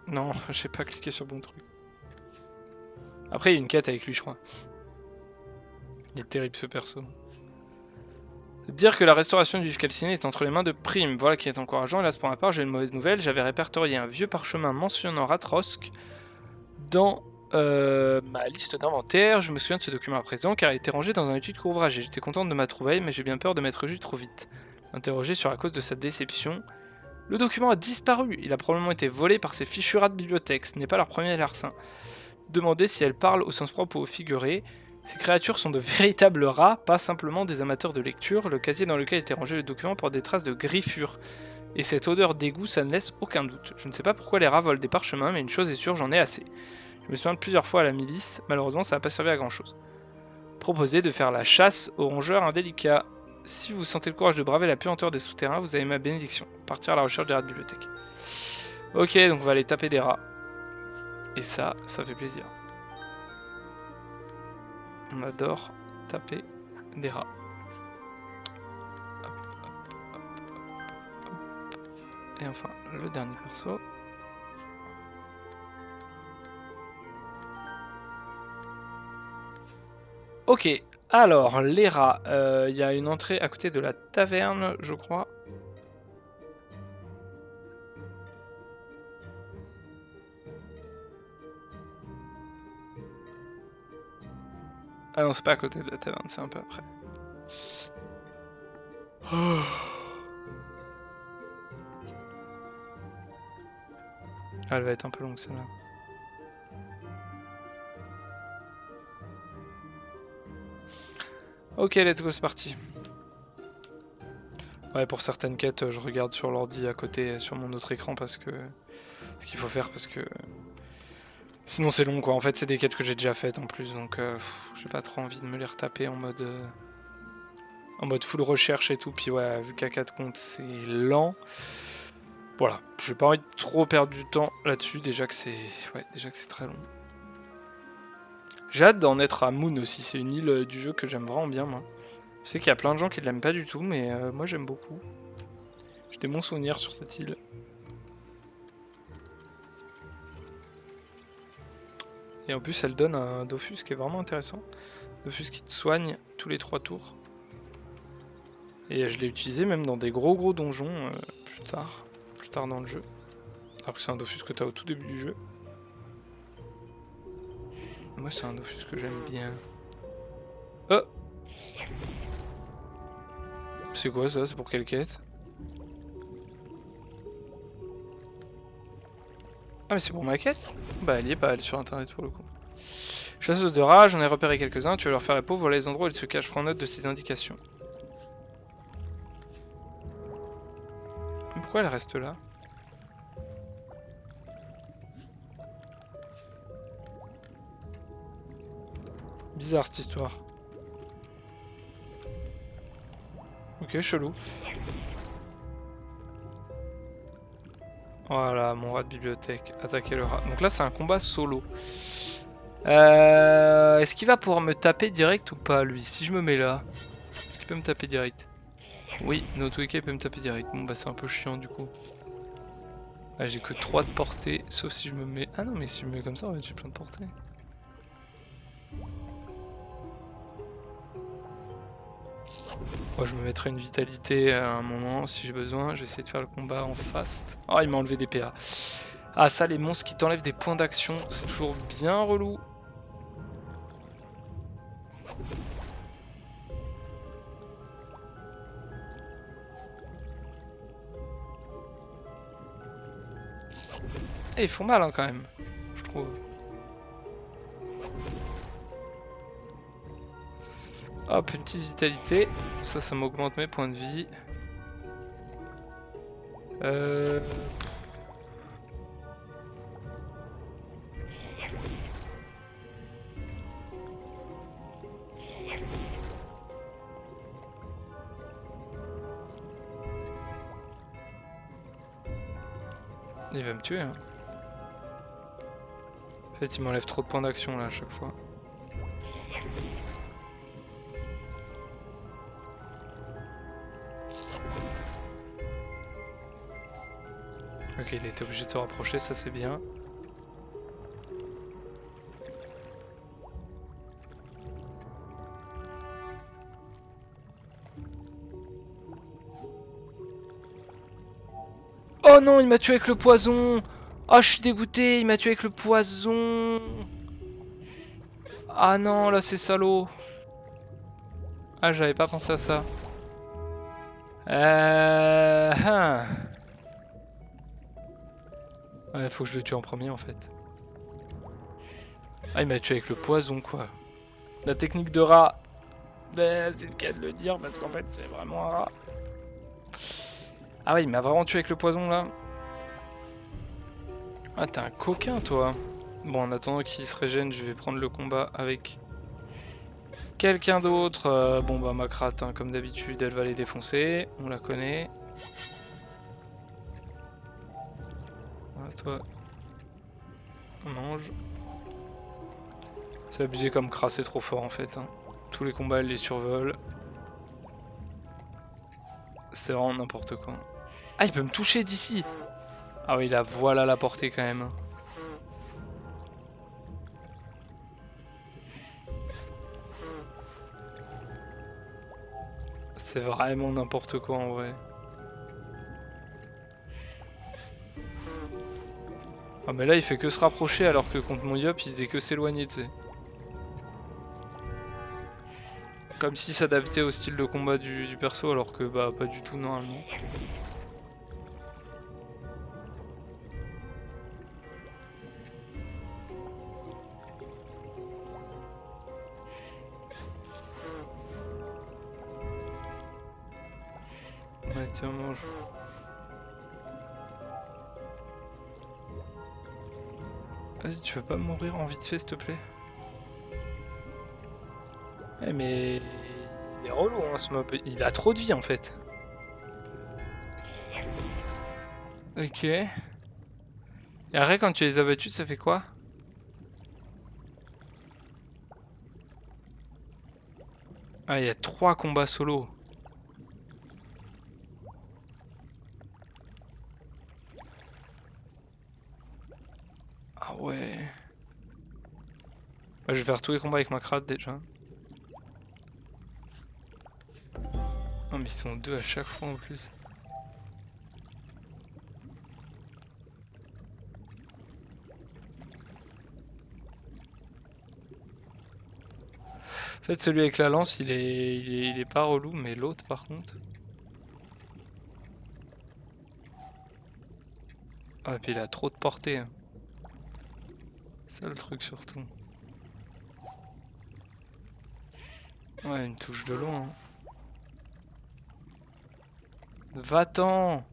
Non, j'ai pas cliqué sur le bon truc. Après, il y a une quête avec lui, je crois. Il est terrible ce perso. Dire que la restauration du livre calciné est entre les mains de Prime, voilà qui est encourageant. Hélas pour ma part, j'ai une mauvaise nouvelle. J'avais répertorié un vieux parchemin mentionnant Ratrosk dans ma liste d'inventaire. Je me souviens de ce document à présent car il était rangé dans un étui couvrage. J'étais contente de ma trouvaille, mais j'ai bien peur de m'être lu trop vite. Interrogé sur la cause de sa déception. Le document a disparu. Il a probablement été volé par ces fichus rats de bibliothèque. Ce n'est pas leur premier larcin. Demander si elles parlent au sens propre ou au figuré. Ces créatures sont de véritables rats, pas simplement des amateurs de lecture. Le casier dans lequel était rangé le document porte des traces de griffures. Et cette odeur d'égout, ça ne laisse aucun doute. Je ne sais pas pourquoi les rats volent des parchemins, mais une chose est sûre, j'en ai assez. Je me souviens de plusieurs fois à la milice, malheureusement ça n'a pas servi à grand chose. Proposer de faire la chasse aux rongeurs indélicats. Si vous sentez le courage de braver la puanteur des souterrains, vous avez ma bénédiction. Partir à la recherche des rats de bibliothèque. Ok, donc on va aller taper des rats. Et ça fait plaisir. On adore taper des rats. Hop, hop, hop. Et enfin, le dernier perso. Ok, alors, les rats. Il y a une entrée à côté de la taverne, je crois. Ah non, c'est pas à côté de la taverne, c'est un peu après. Oh. Ah, elle va être un peu longue celle-là. Ok, let's go, c'est parti. Ouais, pour certaines quêtes, je regarde sur l'ordi à côté, sur mon autre écran, parce que... ce qu'il faut faire, parce que... sinon c'est long, quoi. En fait, c'est des quêtes que j'ai déjà faites, en plus, donc... j'ai pas trop envie de me les retaper en mode... full recherche et tout, puis ouais, vu qu'à 4 comptes, c'est lent. Voilà, j'ai pas envie de trop perdre du temps là-dessus, déjà que c'est... ouais, déjà que c'est très long. J'ai hâte d'en être à Moon aussi, c'est une île du jeu que j'aime vraiment bien, moi. Je sais qu'il y a plein de gens qui l'aiment pas du tout, mais moi j'aime beaucoup. J'ai des bons souvenirs sur cette île. Et en plus elle donne un Dofus qui est vraiment intéressant. Dofus qui te soigne tous les 3 tours. Et je l'ai utilisé même dans des gros donjons plus tard dans le jeu. Alors que c'est un Dofus que tu as au tout début du jeu. Moi c'est un Dofus que j'aime bien. Oh! C'est quoi ça? C'est pour quelle quête? Ah mais c'est pour ma quête? Bah elle y est pas, elle est sur internet pour le coup. Chasseuse de rats, j'en ai repéré quelques-uns, tu vas leur faire la peau, voilà les endroits où ils se cachent, prends note de ces indications. Pourquoi elle reste là? Bizarre cette histoire. Ok, chelou. Voilà, mon rat de bibliothèque. Attaquer le rat. Donc là, c'est un combat solo. Est-ce qu'il va pouvoir me taper direct ou pas, lui? Si je me mets là, est-ce qu'il peut me taper direct? Oui, notre wiki peut me taper direct. Bon, bah c'est un peu chiant du coup. Ah, j'ai que 3 de portée, sauf si je me mets... Ah non, mais si je me mets comme ça, ouais, j'ai plein de portée. Moi, je me mettrai une vitalité à un moment si j'ai besoin. Je vais essayer de faire le combat en fast. Oh, il m'a enlevé des PA. Ah, ça, les monstres qui t'enlèvent des points d'action, c'est toujours bien relou. Et ils font mal hein, quand même, je trouve. Hop, une petite vitalité. Ça m'augmente mes points de vie. Il va me tuer. Hein. En fait, il m'enlève trop de points d'action là à chaque fois. Ok, il a été obligé de se rapprocher, ça c'est bien. Oh non, il m'a tué avec le poison. Oh, je suis dégoûté, il m'a tué avec le poison. Ah non, là c'est salaud. Ah, j'avais pas pensé à ça. Hein. Ouais, faut que je le tue en premier en fait. Ah, il m'a tué avec le poison quoi. La technique de rat. Ben, c'est le cas de le dire parce qu'en fait, c'est vraiment un rat. Ah ouais, il m'a vraiment tué avec le poison là. Ah, t'es un coquin toi. Bon, en attendant qu'il se régène, je vais prendre le combat avec quelqu'un d'autre. Bon bah ma cratte, hein, comme d'habitude, elle va les défoncer. On la connaît. Voilà, toi. On mange. C'est abusé comme crasse, c'est trop fort en fait. Hein. Tous les combats, elle les survole. C'est vraiment n'importe quoi. Ah, il peut me toucher d'ici. Ah oui, là, voilà la portée quand même. C'est vraiment n'importe quoi en vrai. Ah mais là il fait que se rapprocher alors que contre mon Yop il faisait que s'éloigner tu sais. Comme s'il s'adaptait au style de combat du perso alors que bah pas du tout normalement. Ouais tiens mange. Vas-y tu veux pas mourir en vite fait s'il te plaît. Eh mais... Il est relou hein ce mob, il a trop de vie en fait. Ok. Et après quand tu les as battus ça fait quoi? Ah il y a 3 combats solo. Ah ouais. Bah, je vais faire tous les combats avec ma crate déjà. Non mais ils sont 2 à chaque fois en plus. En fait celui avec la lance il est pas relou mais l'autre par contre. Ah et puis il a trop de portée. Hein. C'est ça le truc surtout. Ouais une touche de loin. Hein. Va-t'en!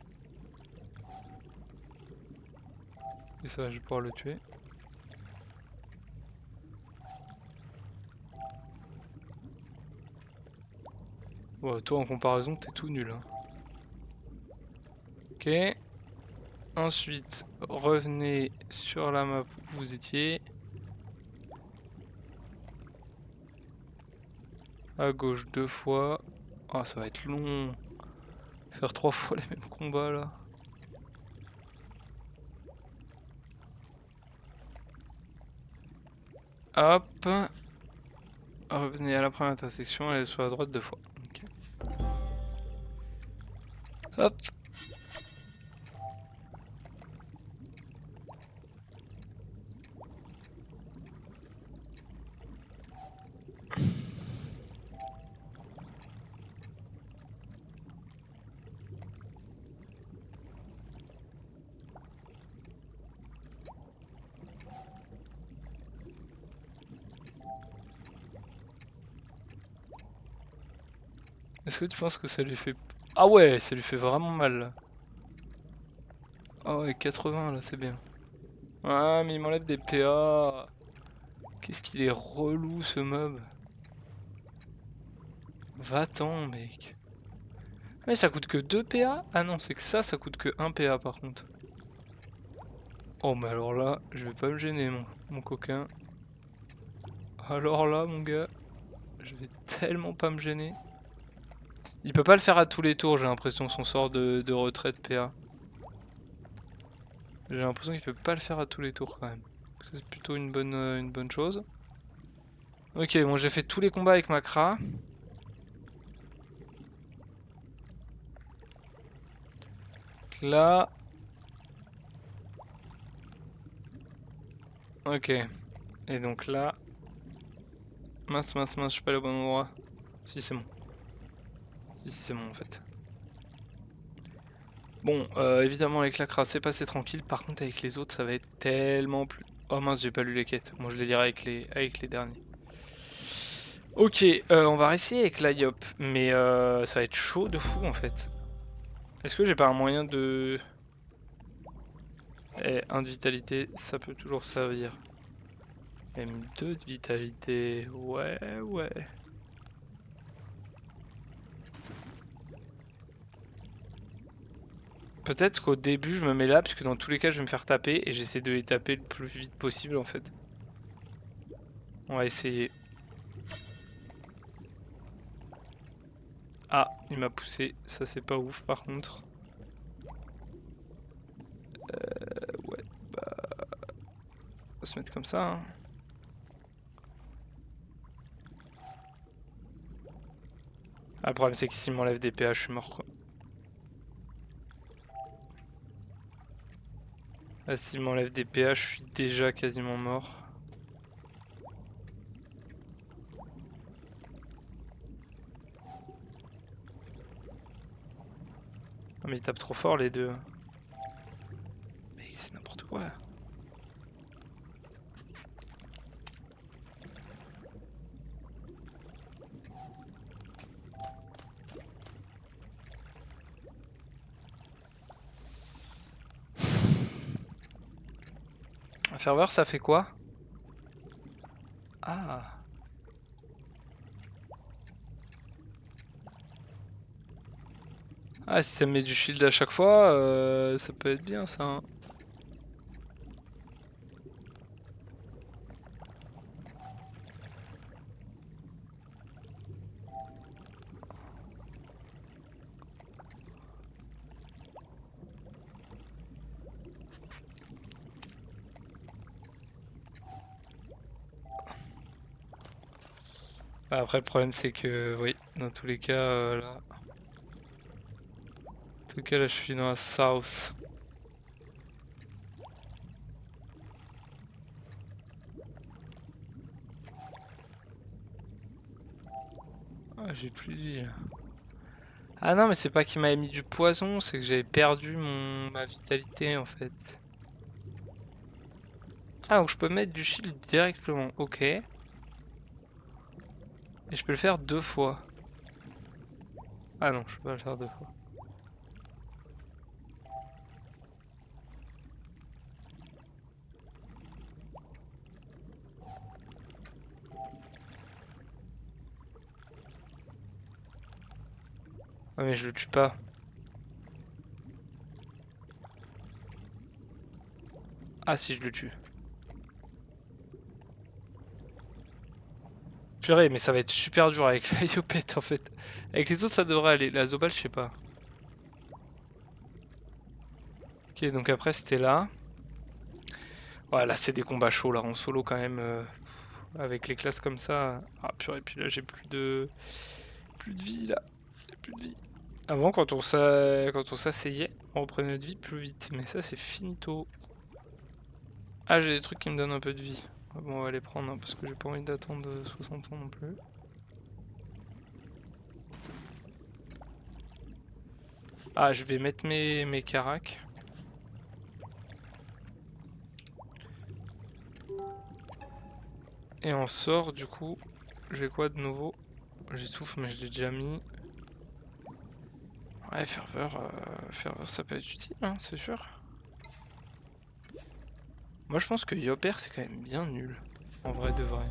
Et ça je vais pouvoir le tuer. Bon, toi en comparaison, t'es tout nul. Hein. Ok. Ensuite, revenez sur la map où vous étiez. À gauche 2 fois. Ah, ça va être long. Faire 3 fois les mêmes combats là. Hop. Revenez à la première intersection, elle est sur la droite 2 fois. Okay. Hop. Est-ce que tu penses que ça lui fait... Ah ouais, ça lui fait vraiment mal là. Ah ouais, 80 là, c'est bien. Ah, mais il m'enlève des PA. Qu'est-ce qu'il est relou ce mob. Va-t'en, mec. Mais ça coûte que 2 PA? Ah non, c'est que ça coûte que 1 PA par contre. Oh, mais alors là, je vais pas me gêner, mon coquin. Alors là, mon gars, je vais tellement pas me gêner. Il peut pas le faire à tous les tours, j'ai l'impression, son sort de retraite PA. J'ai l'impression qu'il peut pas le faire à tous les tours quand même. C'est plutôt une bonne chose. Ok, bon, j'ai fait tous les combats avec Makra. Là. Ok. Et donc là. Mince, je suis pas allé au bon endroit. Si, c'est bon. Si, c'est bon en fait. Bon, évidemment avec l'Akra c'est passé tranquille, par contre avec les autres ça va être tellement plus... Oh mince, j'ai pas lu les quêtes, moi je les lirai avec les derniers. Ok, on va réessayer avec l'IOP, mais ça va être chaud de fou en fait. Est-ce que j'ai pas un moyen de... Eh, 1 de vitalité, ça peut toujours servir. M2 de vitalité, ouais. Peut-être qu'au début je me mets là, parce que dans tous les cas je vais me faire taper, et j'essaie de les taper le plus vite possible en fait. On va essayer. Ah, il m'a poussé, ça c'est pas ouf par contre. Ouais, bah... On va se mettre comme ça. Hein. Ah, le problème c'est que s'il m'enlève des PH, je suis mort quoi. Là, s'il m'enlève des PH, je suis déjà quasiment mort. Ah, mais ils tapent trop fort les deux. Mais c'est n'importe quoi. Un ferveur, ça fait quoi? Ah. Ah, si ça me met du shield à chaque fois, ça peut être bien ça. Hein. Après, le problème c'est que, oui, dans tous les cas, là. En tout cas, là, je suis dans la south. Ah, j'ai plus de vie là. Ah non, mais c'est pas qu'il m'avait mis du poison, c'est que j'avais perdu ma vitalité en fait. Ah, donc je peux mettre du shield directement, ok. Et je peux le faire 2 fois. Ah non, je peux pas le faire 2 fois. Ouais, mais je le tue pas. Ah si, je le tue. Purée, mais ça va être super dur avec la Yopette en fait. Avec les autres ça devrait aller, la Zobal je sais pas. Ok, donc après c'était là. Ouais, là c'est des combats chauds là, en solo quand même. Avec les classes comme ça. Ah purée, puis là j'ai plus de vie là. J'ai plus de vie. Avant quand on s'asseyait, on reprenait notre vie plus vite. Mais ça c'est finito. Ah, j'ai des trucs qui me donnent un peu de vie. Ah bon, on va les prendre hein, parce que j'ai pas envie d'attendre 60 ans non plus. Ah, je vais mettre mes caracs. Et on sort du coup. J'ai quoi de nouveau? J'ai souffle mais je l'ai déjà mis. Ouais, ferveur ça peut être utile, hein, c'est sûr. Moi je pense que Yopper c'est quand même bien nul. En vrai de vrai.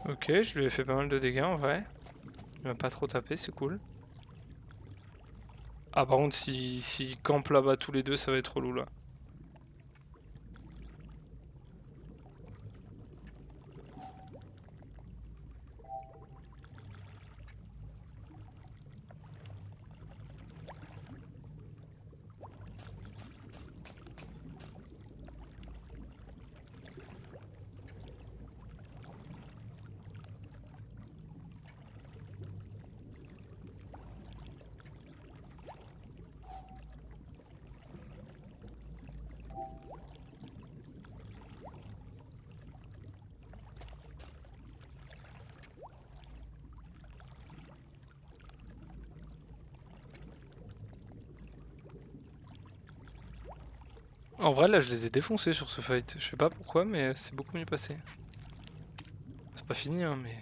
Ok, je lui ai fait pas mal de dégâts en vrai. Il m'a pas trop tapé, c'est cool. Ah par contre si campe là-bas tous les deux ça va être relou là. En vrai là je les ai défoncés sur ce fight. Je sais pas pourquoi mais c'est beaucoup mieux passé. C'est pas fini hein mais...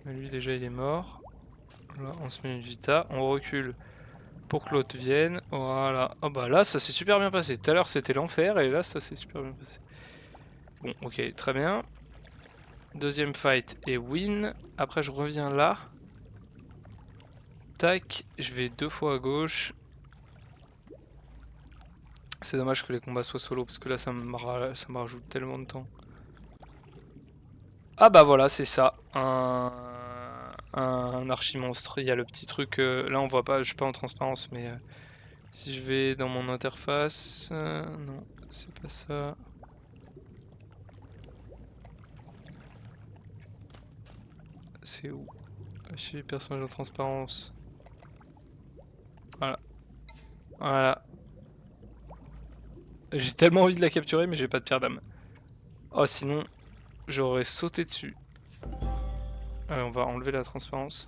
Mais lui déjà il est mort. Là on se met une vita, on recule pour que l'autre vienne. Voilà. Oh bah là ça s'est super bien passé. Tout à l'heure c'était l'enfer et là ça s'est super bien passé. Bon ok très bien. Deuxième fight et win. Après je reviens là. Tac, je vais 2 fois à gauche. C'est dommage que les combats soient solo parce que là ça me rajoute tellement de temps. Ah bah voilà c'est ça. Un archi-monstre. Il y a le petit truc, là on voit pas, je suis pas en transparence mais si je vais dans mon interface, non c'est pas ça. C'est où? Chez les personnages en transparence. Voilà. Voilà. J'ai tellement envie de la capturer mais j'ai pas de pierre d'âme. Oh sinon j'aurais sauté dessus. Allez on va enlever la transparence.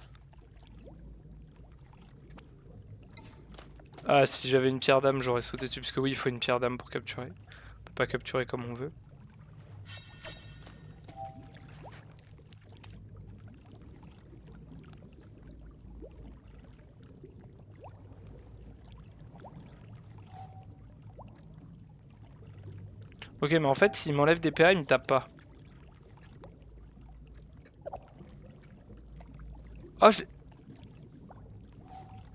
Ah si j'avais une pierre d'âme j'aurais sauté dessus parce que oui il faut une pierre d'âme pour capturer. On peut pas capturer comme on veut. Ok mais en fait s'il m'enlève des PA il me tape pas. Oh je l'ai...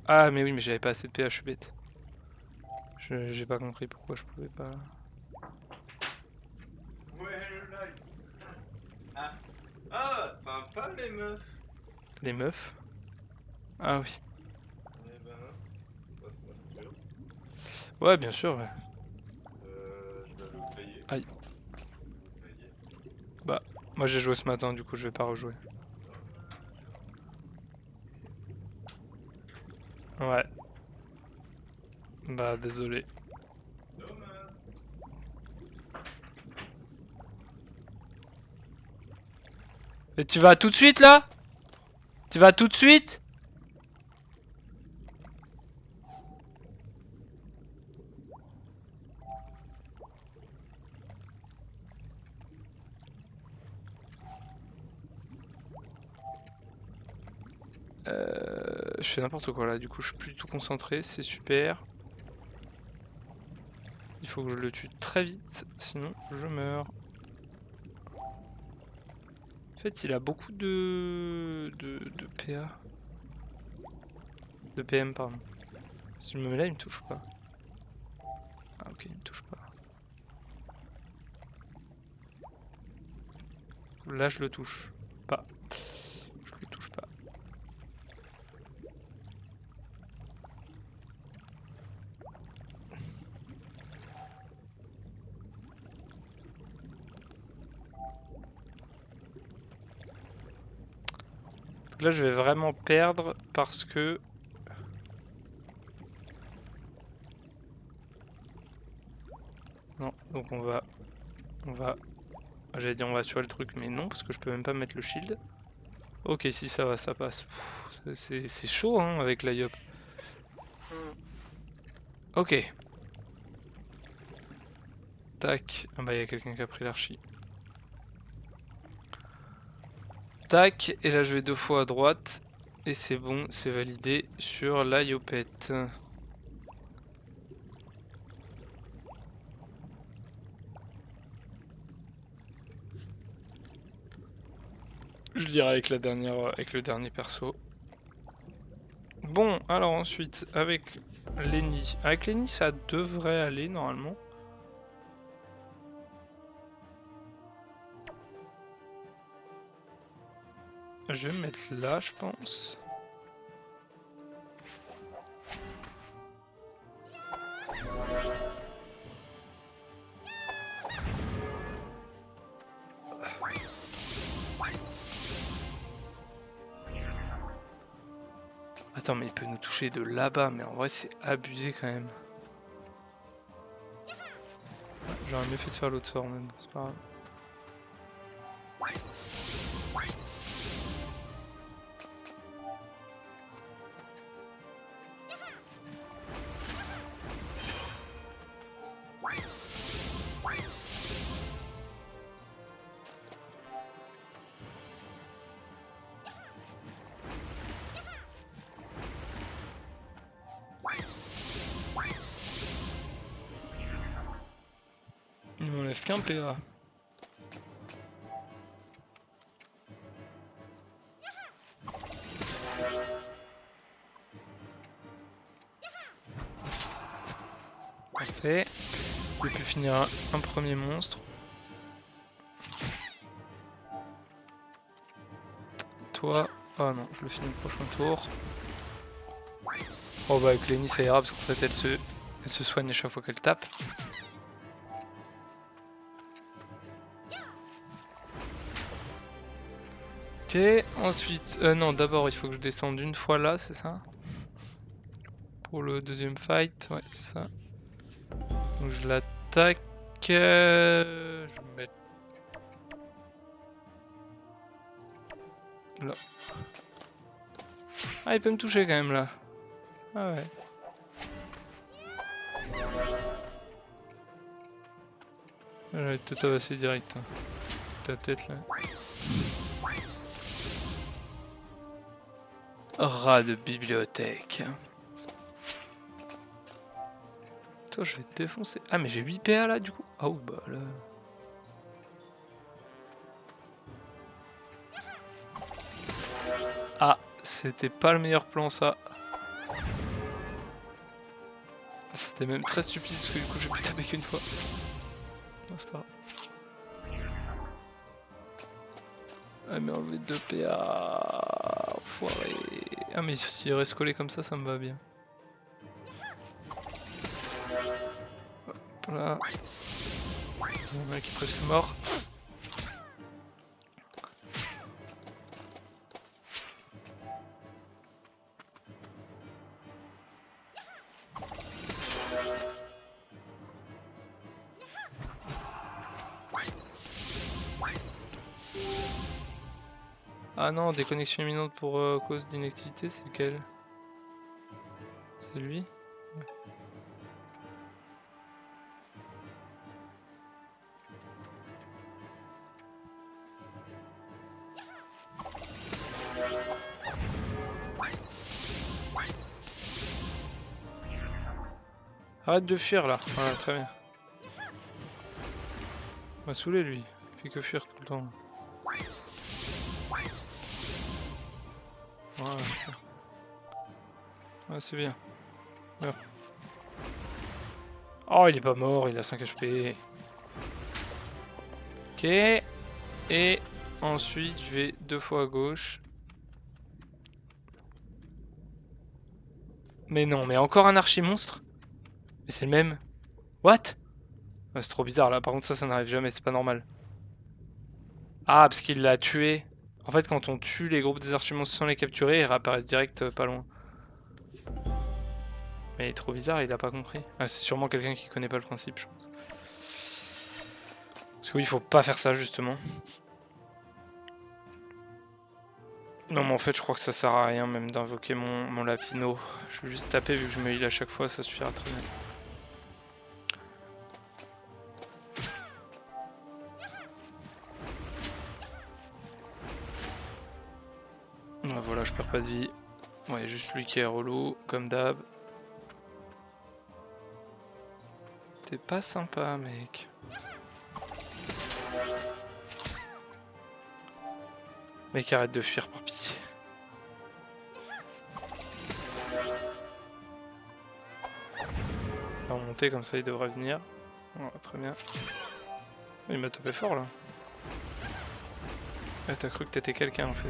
Ah mais oui mais j'avais pas assez de PA, je suis bête. J'ai pas compris pourquoi je pouvais pas... Ouais, le live. Ah, ah, sympa les meufs. Les meufs? Ah oui. Eh ben, ça se masturbe. Ouais bien sûr ouais. Je vais le payer. Aïe. Vous payez. Bah moi j'ai joué ce matin du coup je vais pas rejouer. Ouais. Bah désolé. Dommage. Et tu vas tout de suite là? Tu vas tout de suite? Je fais n'importe quoi là, du coup je suis plus du tout concentré, c'est super. Il faut que je le tue très vite, sinon je meurs. En fait, il a beaucoup de PA. De PM, pardon. Si je me mets là, il me touche pas. Ah ok, il me touche pas. Là, je le touche pas. Je le touche pas. Donc là, je vais vraiment perdre parce que... Non, donc on va... J'allais dire on va assurer le truc, mais non, parce que je peux même pas mettre le shield. Ok, si ça va, ça passe. C'est chaud, hein, avec la Yop. Ok. Tac. Ah bah, il y a quelqu'un qui a pris l'archi. Tac. Et là, je vais 2 fois à droite. Et c'est bon, c'est validé sur la Yopette. Je dirais avec la dernière, avec le dernier perso. Bon, alors ensuite, avec Lenny. Avec Lenny, ça devrait aller normalement. Je vais me mettre là, je pense. Attends, mais il peut nous toucher de là-bas, mais en vrai, c'est abusé quand même. J'aurais mieux fait de faire l'autre sort même, c'est pas grave. Il m'enlève qu'un PA. Parfait. J'ai pu finir un premier monstre. Toi... Ah non, je le finis au prochain tour. Oh bah avec Lenny ça ira parce qu'en fait elle se soigne à chaque fois qu'elle tape. Ok, ensuite... non, d'abord il faut que je descende une fois là, c'est ça? Pour le deuxième fight, ouais c'est ça. Donc je l'attaque... je vais me mettre... là. Ah il peut me toucher quand même là. Ah ouais. J'allais te tabasser direct. Hein. Ta tête là. Rat de bibliothèque. Toi je vais te défoncer. Ah mais j'ai 8 PA là du coup. Ah oui bah là... Ah, c'était pas le meilleur plan ça. C'était même très stupide parce que du coup j'ai pu taper qu'une fois. Non c'est pas grave. Ah mais enlever 2 PA. Enfoiré. Ah mais s'il reste collé comme ça me va bien. Hop là. Il y en a un qui est presque mort. Ah non, déconnexion imminente pour cause d'inactivité, c'est lequel? C'est lui? Ouais. Arrête de fuir là. Voilà, très bien. On va saouler lui. Il fait que fuir tout le temps. Voilà. Ouais, c'est bien. Meurs. Oh, il est pas mort, il a 5 HP. Ok. Et ensuite, je vais 2 fois à gauche. Mais non, mais encore un archi-monstre? Mais c'est le même. What? Ouais, c'est trop bizarre là, par contre ça n'arrive jamais, c'est pas normal. Ah, parce qu'il l'a tué. En fait, quand on tue les groupes des archi-monstres sans les capturer, ils réapparaissent direct pas loin. Mais il est trop bizarre, il a pas compris. Ah, c'est sûrement quelqu'un qui connaît pas le principe, je pense. Parce que oui, il faut pas faire ça justement. Non, mais en fait, je crois que ça sert à rien même d'invoquer mon lapino. Je vais juste taper vu que je me heal à chaque fois, ça suffira très bien. Ouais, voilà, je perds pas de vie. Ouais, juste lui qui est relou, comme d'hab. T'es pas sympa, mec. Mec, arrête de fuir par pitié. On va monter comme ça, il devrait venir. Voilà, très bien. Il m'a topé fort là. Ouais, t'as cru que t'étais quelqu'un en fait.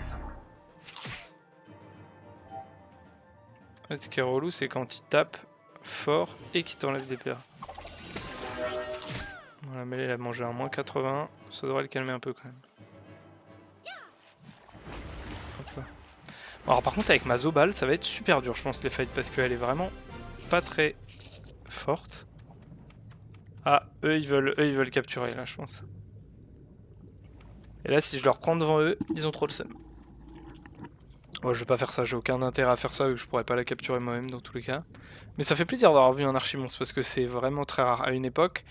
Ouais, ce qui est relou, c'est quand il tape fort et qu'il t'enlève des PA. Voilà, mais là, il a mangé un moins 80. Ça devrait le calmer un peu quand même. Hop là. Alors par contre avec ma Zobal ça va être super dur je pense les fights parce qu'elle est vraiment pas très forte. Ah eux ils veulent capturer là je pense. Et là si je leur prends devant eux ils ont trop le seum. Moi je vais pas faire ça, j'ai aucun intérêt à faire ça vu que je pourrais pas la capturer moi-même dans tous les cas. Mais ça fait plaisir d'avoir vu un archimonstre parce que c'est vraiment très rare. À une époque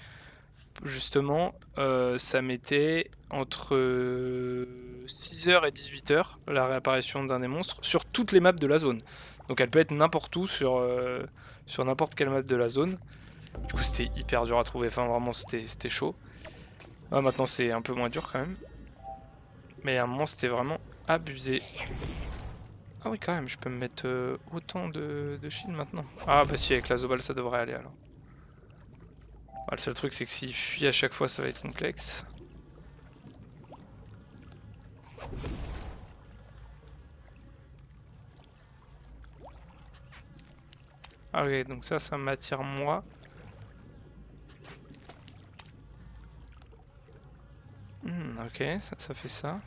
justement ça mettait entre 6h et 18h la réapparition d'un des monstres sur toutes les maps de la zone. Donc elle peut être n'importe où sur n'importe quelle map de la zone. Du coup c'était hyper dur à trouver, enfin vraiment c'était chaud. Ah, maintenant c'est un peu moins dur quand même. Mais à un moment c'était vraiment abusé. Ah oui quand même, je peux me mettre autant de shield maintenant. Ah bah si avec la Zobal ça devrait aller alors. Ah, le seul truc c'est que s'il fuit à chaque fois ça va être complexe. Ah ok, donc ça m'attire moi. Ok, ça fait ça.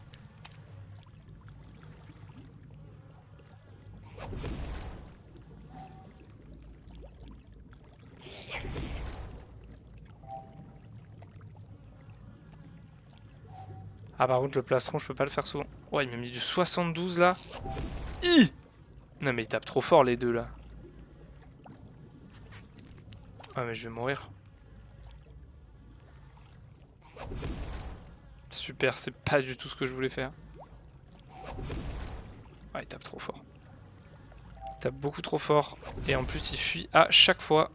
Ah par contre le plastron je peux pas le faire souvent. Ouais il m'a mis du 72 là. Hi non mais il tape trop fort les deux là. Ah mais je vais mourir. Super, c'est pas du tout ce que je voulais faire. Ah il tape trop fort. Il tape beaucoup trop fort. Et en plus il fuit à chaque fois.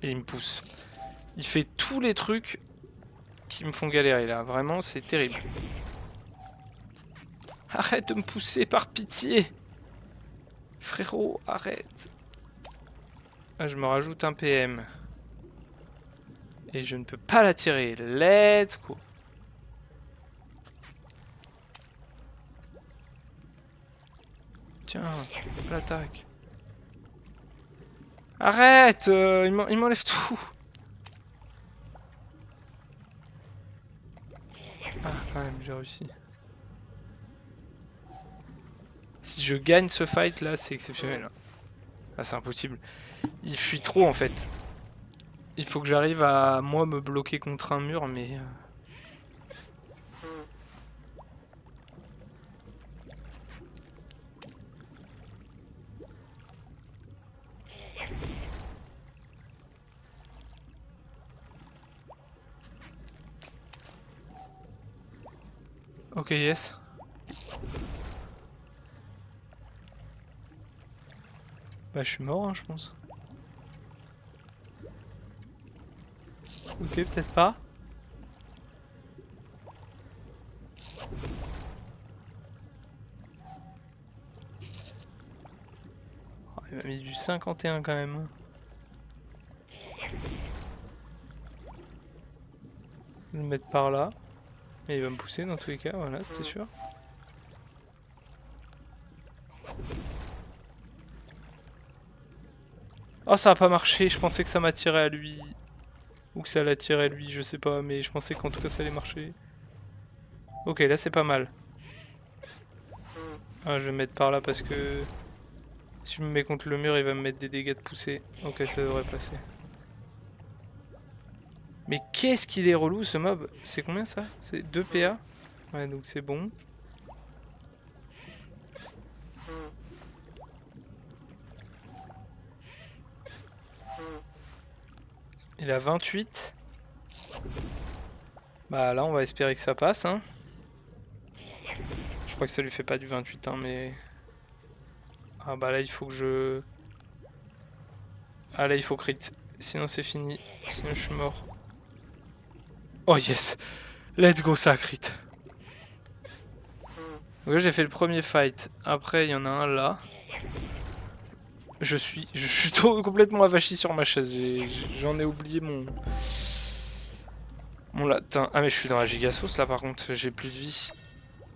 Et il me pousse. Il fait tous les trucs qui me font galérer là. Vraiment c'est terrible. Arrête de me pousser par pitié. Frérot, arrête. Ah, je me rajoute un PM. Et je ne peux pas la tirer. Let's go. Tiens, l'attaque. Arrête, il m'enlève tout. Ah, quand même, j'ai réussi. Si je gagne ce fight là, c'est exceptionnel. Ah, c'est impossible. Il fuit trop en fait. Il faut que j'arrive à moi me bloquer contre un mur, mais. Ok, yes. Bah je suis mort hein, je pense. Ok, peut-être pas. Oh, il m'a mis du 51 quand même. Je vais le mettre par là. Et il va me pousser dans tous les cas, voilà, c'était sûr. Oh, ça a pas marché, je pensais que ça m'attirait à lui. Ou que ça l'attirait lui, je sais pas, mais je pensais qu'en tout cas ça allait marcher. Ok, là c'est pas mal. Ah, je vais me mettre par là parce que si je me mets contre le mur, il va me mettre des dégâts de poussée. Ok, ça devrait passer. Mais qu'est-ce qu'il est relou ce mob? C'est combien ça? C'est 2 PA? Ouais, donc c'est bon. Il a 28. Bah là, on va espérer que ça passe. Hein. Je crois que ça lui fait pas du 28, hein, mais... Ah bah là, il faut que je... Ah là, il faut crit. Sinon, c'est fini. Sinon, je suis mort. Oh yes! Let's go, ça crit. Donc là, j'ai fait le premier fight. Après, il y en a un là. Je suis complètement avachi sur ma chaise. J'en ai oublié mon latin. Ah mais je suis dans la giga sauce là par contre. J'ai plus de vie.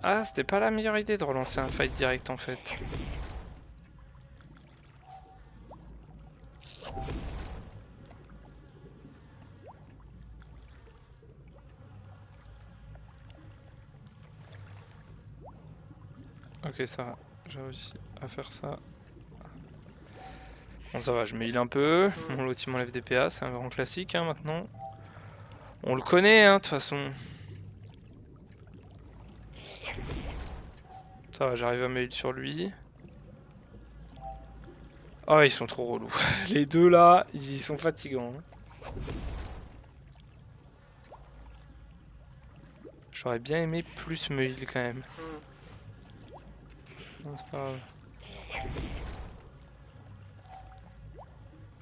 Ah, c'était pas la meilleure idée de relancer un fight direct en fait. Ok, ça va. J'ai réussi à faire ça. Bon, ça va, je me heal un peu. Mon lot m'enlève des PA, c'est un grand classique hein, maintenant. On le connaît, hein, de toute façon. Ça va, j'arrive à me heal sur lui. Oh, ils sont trop relous. Les deux là, ils sont fatigants. Hein. J'aurais bien aimé plus me heal quand même. Non, c'est pas grave.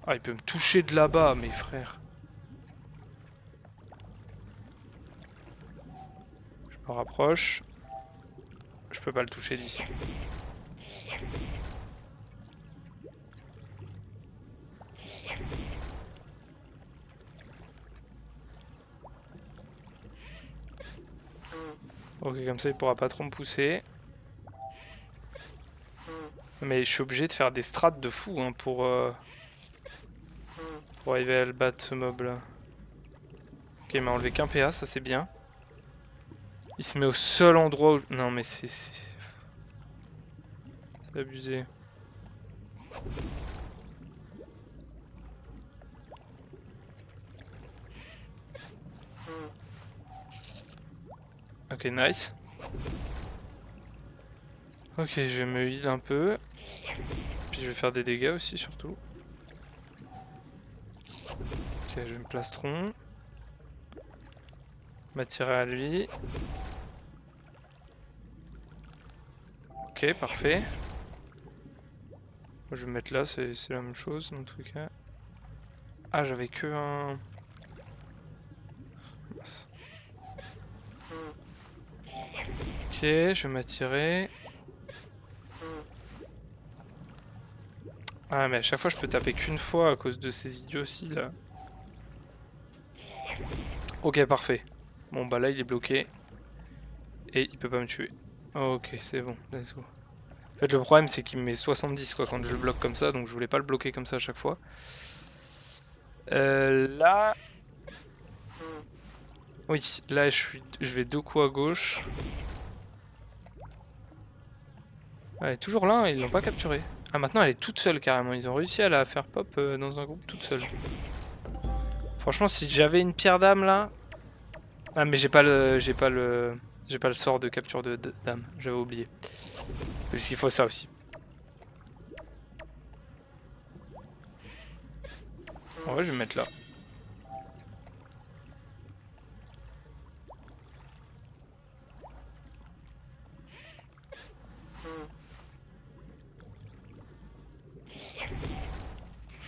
Ah, il peut me toucher de là-bas, mes frères. Je me rapproche. Je peux pas le toucher d'ici. Ok, comme ça il pourra pas trop me pousser. Mais je suis obligé de faire des strats de fou hein, pour arriver à le battre ce mob là. Ok, il m'a enlevé qu'un PA, ça c'est bien. Il se met au seul endroit où... Non mais c'est abusé. Ok, nice. Ok, je vais me heal un peu. Puis je vais faire des dégâts aussi, surtout. Ok, je vais me plastron. M'attirer à lui. Ok, parfait. Moi, je vais me mettre là, c'est la même chose dans tous les cas. Ah, j'avais que un... Mince. Ok, je vais m'attirer. Ah mais à chaque fois je peux taper qu'une fois à cause de ces idiots-ci là. Ok parfait. Bon bah là il est bloqué. Et il peut pas me tuer. Ok c'est bon, let's go. En fait le problème c'est qu'il me met 70 quoi quand je le bloque comme ça, donc je voulais pas le bloquer comme ça à chaque fois. Là... Oui, là je vais deux coups à gauche. Elle est toujours là, hein, ils l'ont pas capturée. Ah maintenant elle est toute seule carrément, ils ont réussi à la faire pop dans un groupe toute seule. Franchement si j'avais une pierre d'âme là... Ah mais j'ai pas le sort de capture de d'âme, j'avais oublié. Parce qu'il faut ça aussi. En vrai je vais me mettre là.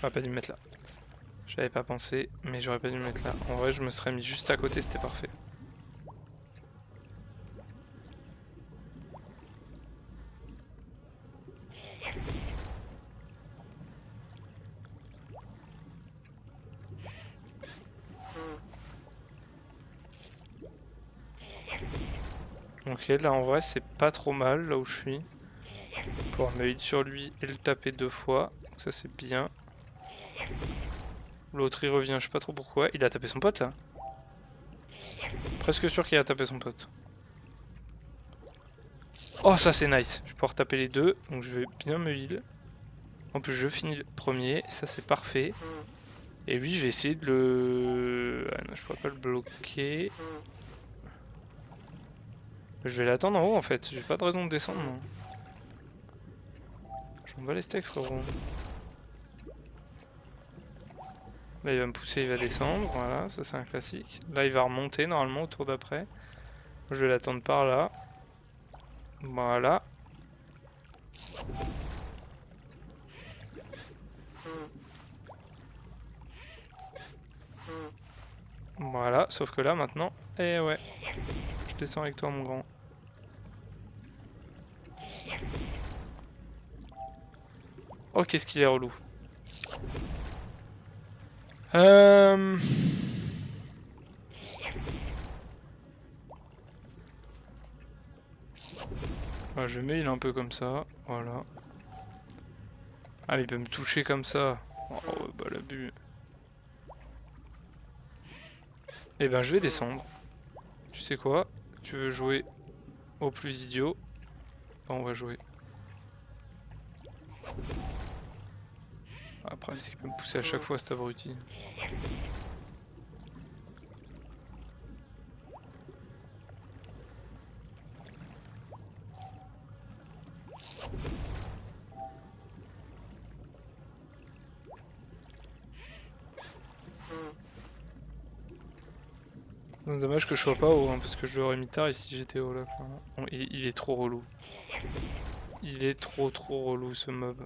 J'aurais pas dû me mettre là. J'avais pas pensé, mais j'aurais pas dû me mettre là. En vrai, je me serais mis juste à côté, c'était parfait. Ok, là en vrai, c'est pas trop mal, là où je suis. Pouvoir me hit sur lui et le taper 2 fois. Donc ça, c'est bien. L'autre, il revient, je sais pas trop pourquoi. Il a tapé son pote, là. Presque sûr qu'il a tapé son pote. Oh, ça c'est nice. Je vais pouvoir taper les deux, donc je vais bien me heal. En plus, je finis le premier, ça c'est parfait. Et lui, je vais essayer de le... Ah non, je pourrais pas le bloquer. Je vais l'attendre en haut en fait, j'ai pas de raison de descendre. Non. Je m'en bats les steaks, frérot. Là, il va me pousser, il va descendre. Voilà, ça c'est un classique. Là, il va remonter normalement au tour d'après. Je vais l'attendre par là. Voilà. Voilà, sauf que là maintenant, eh ouais, je descends avec toi mon grand. Oh qu'est-ce qu'il est relou. Ouais, je mets il un peu comme ça, voilà. Ah mais il peut me toucher comme ça. Oh bah l'abus. Eh ben je vais descendre. Tu sais quoi? Tu veux jouer au plus idiot? Bah, on va jouer. Après, c'est qu'il peut me pousser à chaque fois cet abruti. Dommage que je sois pas haut, hein, parce que je l'aurais mis tard ici j'étais haut là. Bon, il est trop relou. Il est trop relou ce mob.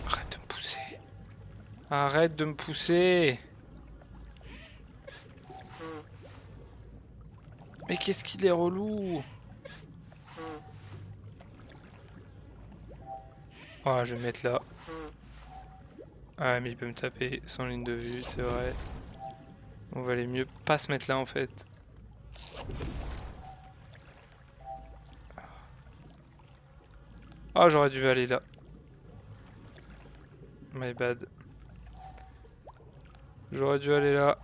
Arrête de me pousser. Arrête de me pousser. Mais qu'est-ce qu'il est relou. Voilà, je vais me mettre là. Ah mais il peut me taper sans ligne de vue, c'est vrai. On va aller mieux pas se mettre là en fait. Ah j'aurais dû aller là. My bad. J'aurais dû aller là.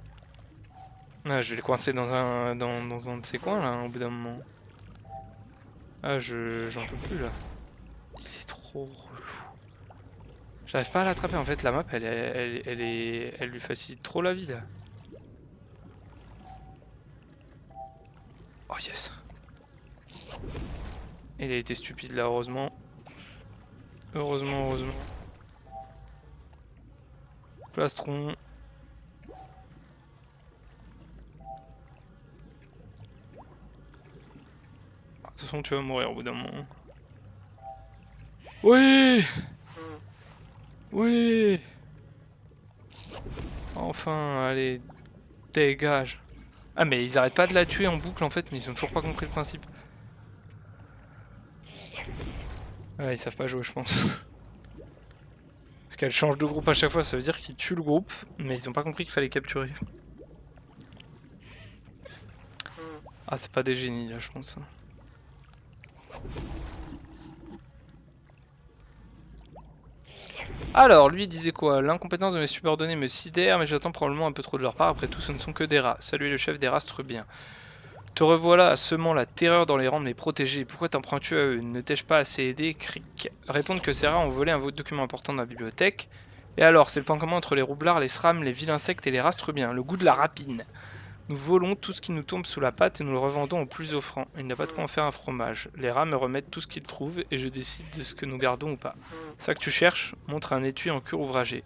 Ah je vais le coincer dans un de ces coins là au bout d'un moment. Ah j'en peux plus là. Il est trop relou. J'arrive pas à l'attraper en fait, la map elle lui facilite trop la vie là. Oh yes. Il a été stupide là heureusement. Heureusement. Plastron. De toute façon tu vas mourir au bout d'un moment. Oui. Oui. Enfin, allez, dégage. Ah mais ils arrêtent pas de la tuer en boucle en fait, mais ils ont toujours pas compris le principe. Ouais, ils savent pas jouer je pense. Parce qu'elle change de groupe à chaque fois, ça veut dire qu'ils tuent le groupe, mais ils ont pas compris qu'il fallait capturer. Ah c'est pas des génies là je pense. Alors, lui il disait quoi? L'incompétence de mes subordonnés me sidère, mais j'attends probablement un peu trop de leur part. Après tout, ce ne sont que des rats. Salut le chef des rats, bien. Te revoilà, semant la terreur dans les rangs de mes protégés. Pourquoi t'en prends-tu à eux? Ne t'ai-je pas assez aidé? Cric. Répondre que ces rats ont volé un document important dans la bibliothèque. Et alors, c'est le point commun entre les roublards, les srams, les villes insectes et les rats, le goût de la rapine. Nous volons tout ce qui nous tombe sous la patte et nous le revendons au plus offrant. Il n'y a pas de quoi en faire un fromage. Les rats me remettent tout ce qu'ils trouvent et je décide de ce que nous gardons ou pas. Ça que tu cherches, montre un étui en cuir ouvragé.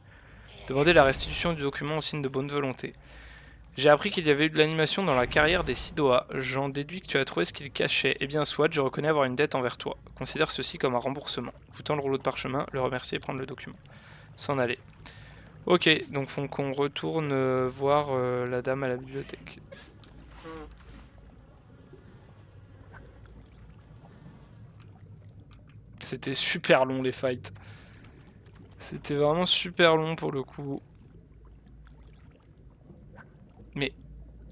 Demandez la restitution du document en signe de bonne volonté. J'ai appris qu'il y avait eu de l'animation dans la carrière des Sidoa. J'en déduis que tu as trouvé ce qu'ils cachaient. Eh bien soit, je reconnais avoir une dette envers toi. Considère ceci comme un remboursement. Vous tend le rouleau de parchemin, le remercier et prendre le document. S'en aller. Ok, donc faut qu'on retourne voir la dame à la bibliothèque. C'était super long les fights. C'était vraiment super long pour le coup. Mais...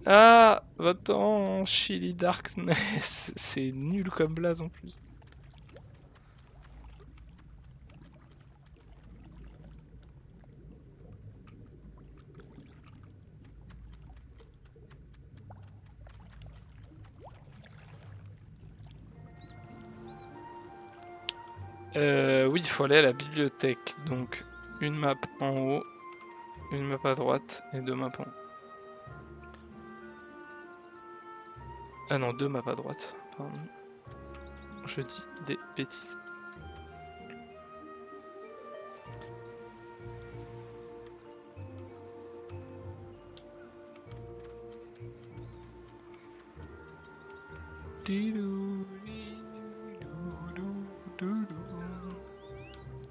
Ah, va-t'en, Chili Darkness. C'est nul comme blaze en plus. Oui, il faut aller à la bibliothèque. Donc, une map en haut, une map à droite et deux maps en haut. Ah non, deux maps à droite. Pardon. Je dis des bêtises.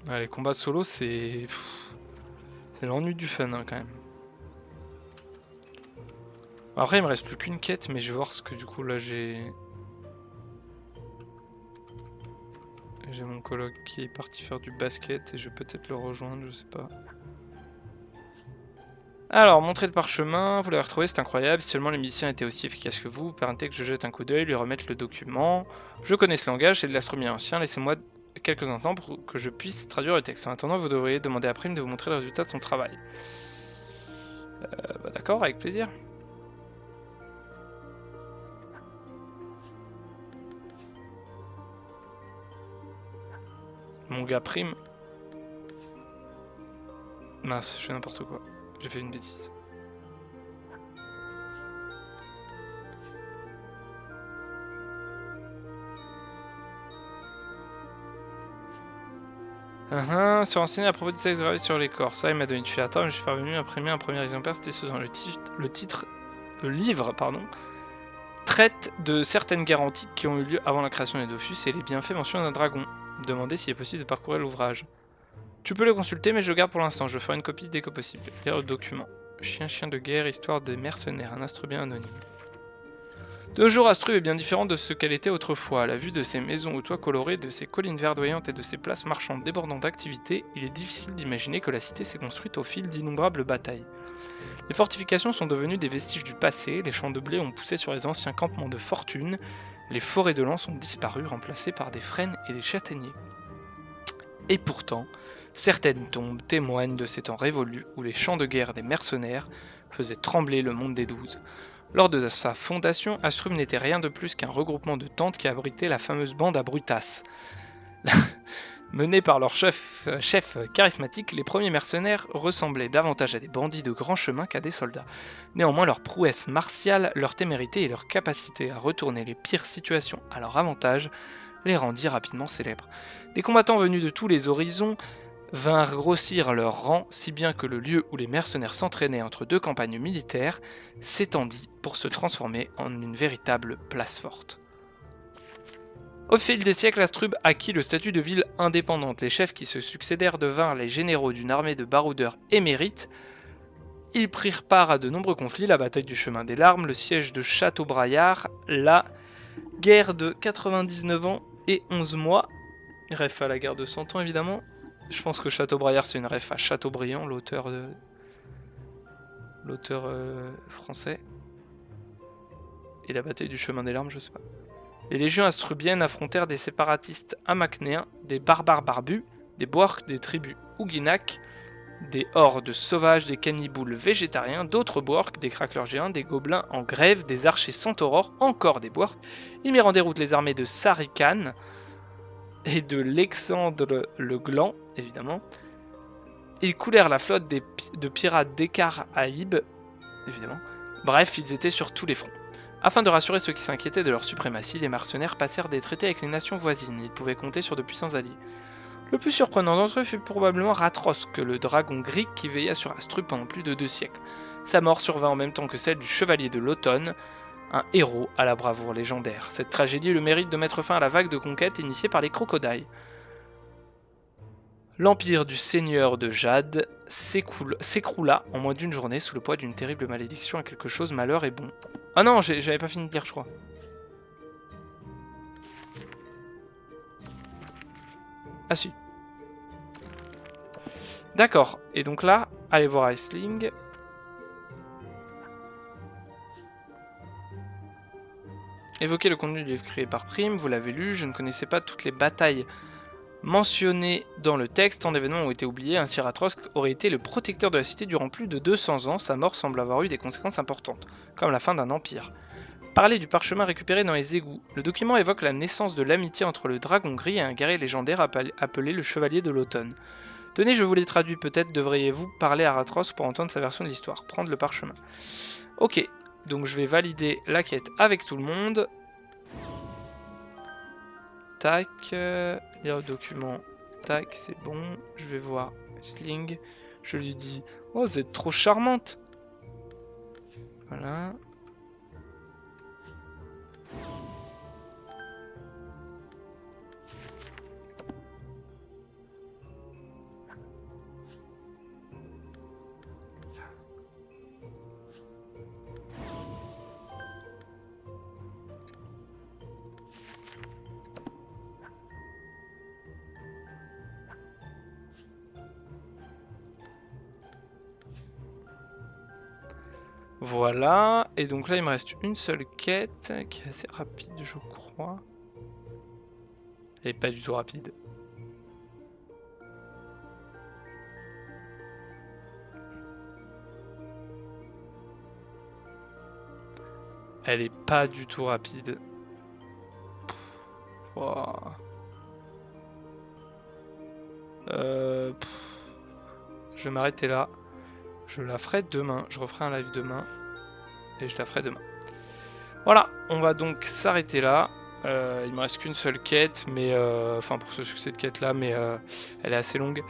Ah, les combats solo, c'est l'ennui du fun hein, quand même. Après, il me reste plus qu'une quête, mais je vais voir ce que du coup là j'ai. J'ai mon coloc qui est parti faire du basket et je vais peut-être le rejoindre, je sais pas. Alors, montrer le parchemin, vous l'avez retrouvé, c'est incroyable. Si seulement les musiciens étaient aussi efficaces que vous, permettez que je jette un coup d'œil, lui remette le document. Je connais ce langage, c'est de l'astronomie ancien, laissez-moi quelques instants pour que je puisse traduire le texte. En attendant, vous devriez demander à Prime de vous montrer le résultat de son travail. Bah d'accord, avec plaisir. Mon gars Prime. Mince, je fais n'importe quoi. J'ai fait une bêtise. Se renseigner à propos du texte gravé sur les corps. Ça, il m'a donné une filature, mais je suis parvenu à imprimer un premier exemplaire. C'était ce dans le livre, traite de certaines garanties qui ont eu lieu avant la création des Dofus et les bienfaits mentionnés d'un dragon. Demandez s'il est possible de parcourir l'ouvrage. Tu peux le consulter, mais je le garde pour l'instant. Je ferai une copie dès que possible. Lire le document. Chien de guerre, histoire des mercenaires. Un astre bien anonyme. De nos jours, Astrub est bien différente de ce qu'elle était autrefois. À la vue de ces maisons aux toits colorés, de ces collines verdoyantes et de ces places marchandes débordant d'activité, il est difficile d'imaginer que la cité s'est construite au fil d'innombrables batailles. Les fortifications sont devenues des vestiges du passé, les champs de blé ont poussé sur les anciens campements de fortune, les forêts de lans ont disparu, remplacées par des frênes et des châtaigniers. Et pourtant, certaines tombes témoignent de ces temps révolus où les champs de guerre des mercenaires faisaient trembler le monde des 12. Lors de sa fondation, Astrum n'était rien de plus qu'un regroupement de tentes qui abritait la fameuse bande à Brutas. Menés par leur chef charismatique, les premiers mercenaires ressemblaient davantage à des bandits de grand chemin qu'à des soldats. Néanmoins, leur prouesse martiale, leur témérité et leur capacité à retourner les pires situations à leur avantage les rendit rapidement célèbres. Des combattants venus de tous les horizons vinrent grossir leur rang, si bien que le lieu où les mercenaires s'entraînaient entre deux campagnes militaires s'étendit pour se transformer en une véritable place forte. Au fil des siècles, Astrub acquit le statut de ville indépendante. Les chefs qui se succédèrent devinrent les généraux d'une armée de baroudeurs émérites. Ils prirent part à de nombreux conflits, la bataille du chemin des larmes, le siège de Château-Braillard, la guerre de 99 ans et 11 mois, ref à la guerre de 100 ans évidemment. Je pense que Château-Braillard c'est une ref à Chateaubriand, l'auteur français. Et la bataille du chemin des larmes, je sais pas. Les légions astrubiennes affrontèrent des séparatistes amacnéens, des barbares barbus, des boarques des tribus Huguenac, des hordes sauvages, des canniboules végétariens, d'autres boarques, des craqueleurs géants, des gobelins en grève, des archers centaures, encore des boarques. Ils mirent en déroute les armées de Sarikan et de Lexandre le Gland, évidemment. Ils coulèrent la flotte de pirates d'Ekar Aïb, évidemment. Bref, ils étaient sur tous les fronts. Afin de rassurer ceux qui s'inquiétaient de leur suprématie, les mercenaires passèrent des traités avec les nations voisines. Ils pouvaient compter sur de puissants alliés. Le plus surprenant d'entre eux fut probablement Ratrosk, le dragon gris qui veilla sur Astrub pendant plus de 2 siècles. Sa mort survint en même temps que celle du chevalier de l'automne, un héros à la bravoure légendaire. Cette tragédie eut le mérite de mettre fin à la vague de conquête initiée par les crocodiles. L'empire du seigneur de Jade s'écroula en moins d'une journée sous le poids d'une terrible malédiction à quelque chose malheur et bon. Ah non, j'avais pas fini de lire, je crois. Ah si. D'accord, et donc là, allez voir Aisling. Évoquez le contenu du livre créé par Prime, vous l'avez lu, je ne connaissais pas toutes les batailles mentionnées dans le texte, tant d'événements ont été oubliés, ainsi Ratrosk aurait été le protecteur de la cité durant plus de 200 ans, sa mort semble avoir eu des conséquences importantes, comme la fin d'un empire. Parler du parchemin récupéré dans les égouts. Le document évoque la naissance de l'amitié entre le dragon gris et un guerrier légendaire appelé le chevalier de l'automne. Tenez, je vous l'ai traduit, peut-être devriez-vous parler à Ratrosk pour entendre sa version de l'histoire, prendre le parchemin. Ok, donc je vais valider la quête avec tout le monde. Tac, lire le document, tac, c'est bon. Je vais voir Sling. Je lui dis, oh, vous êtes trop charmante. Voilà. Voilà, et donc là il me reste une seule quête qui est assez rapide je crois. Elle est pas du tout rapide. Elle est pas du tout rapide. Wow. Je vais m'arrêter là. Je la ferai demain. Je referai un live demain. Et je la ferai demain. Voilà, on va donc s'arrêter là. Il me reste qu'une seule quête, mais enfin pour ce succès de quête là, mais elle est assez longue.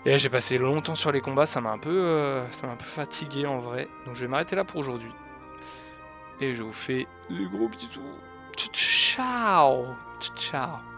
Et j'ai passé longtemps sur les combats, ça m'a un peu fatigué en vrai. Donc je vais m'arrêter là pour aujourd'hui. Et je vous fais des gros bisous. Ciao. Ciao.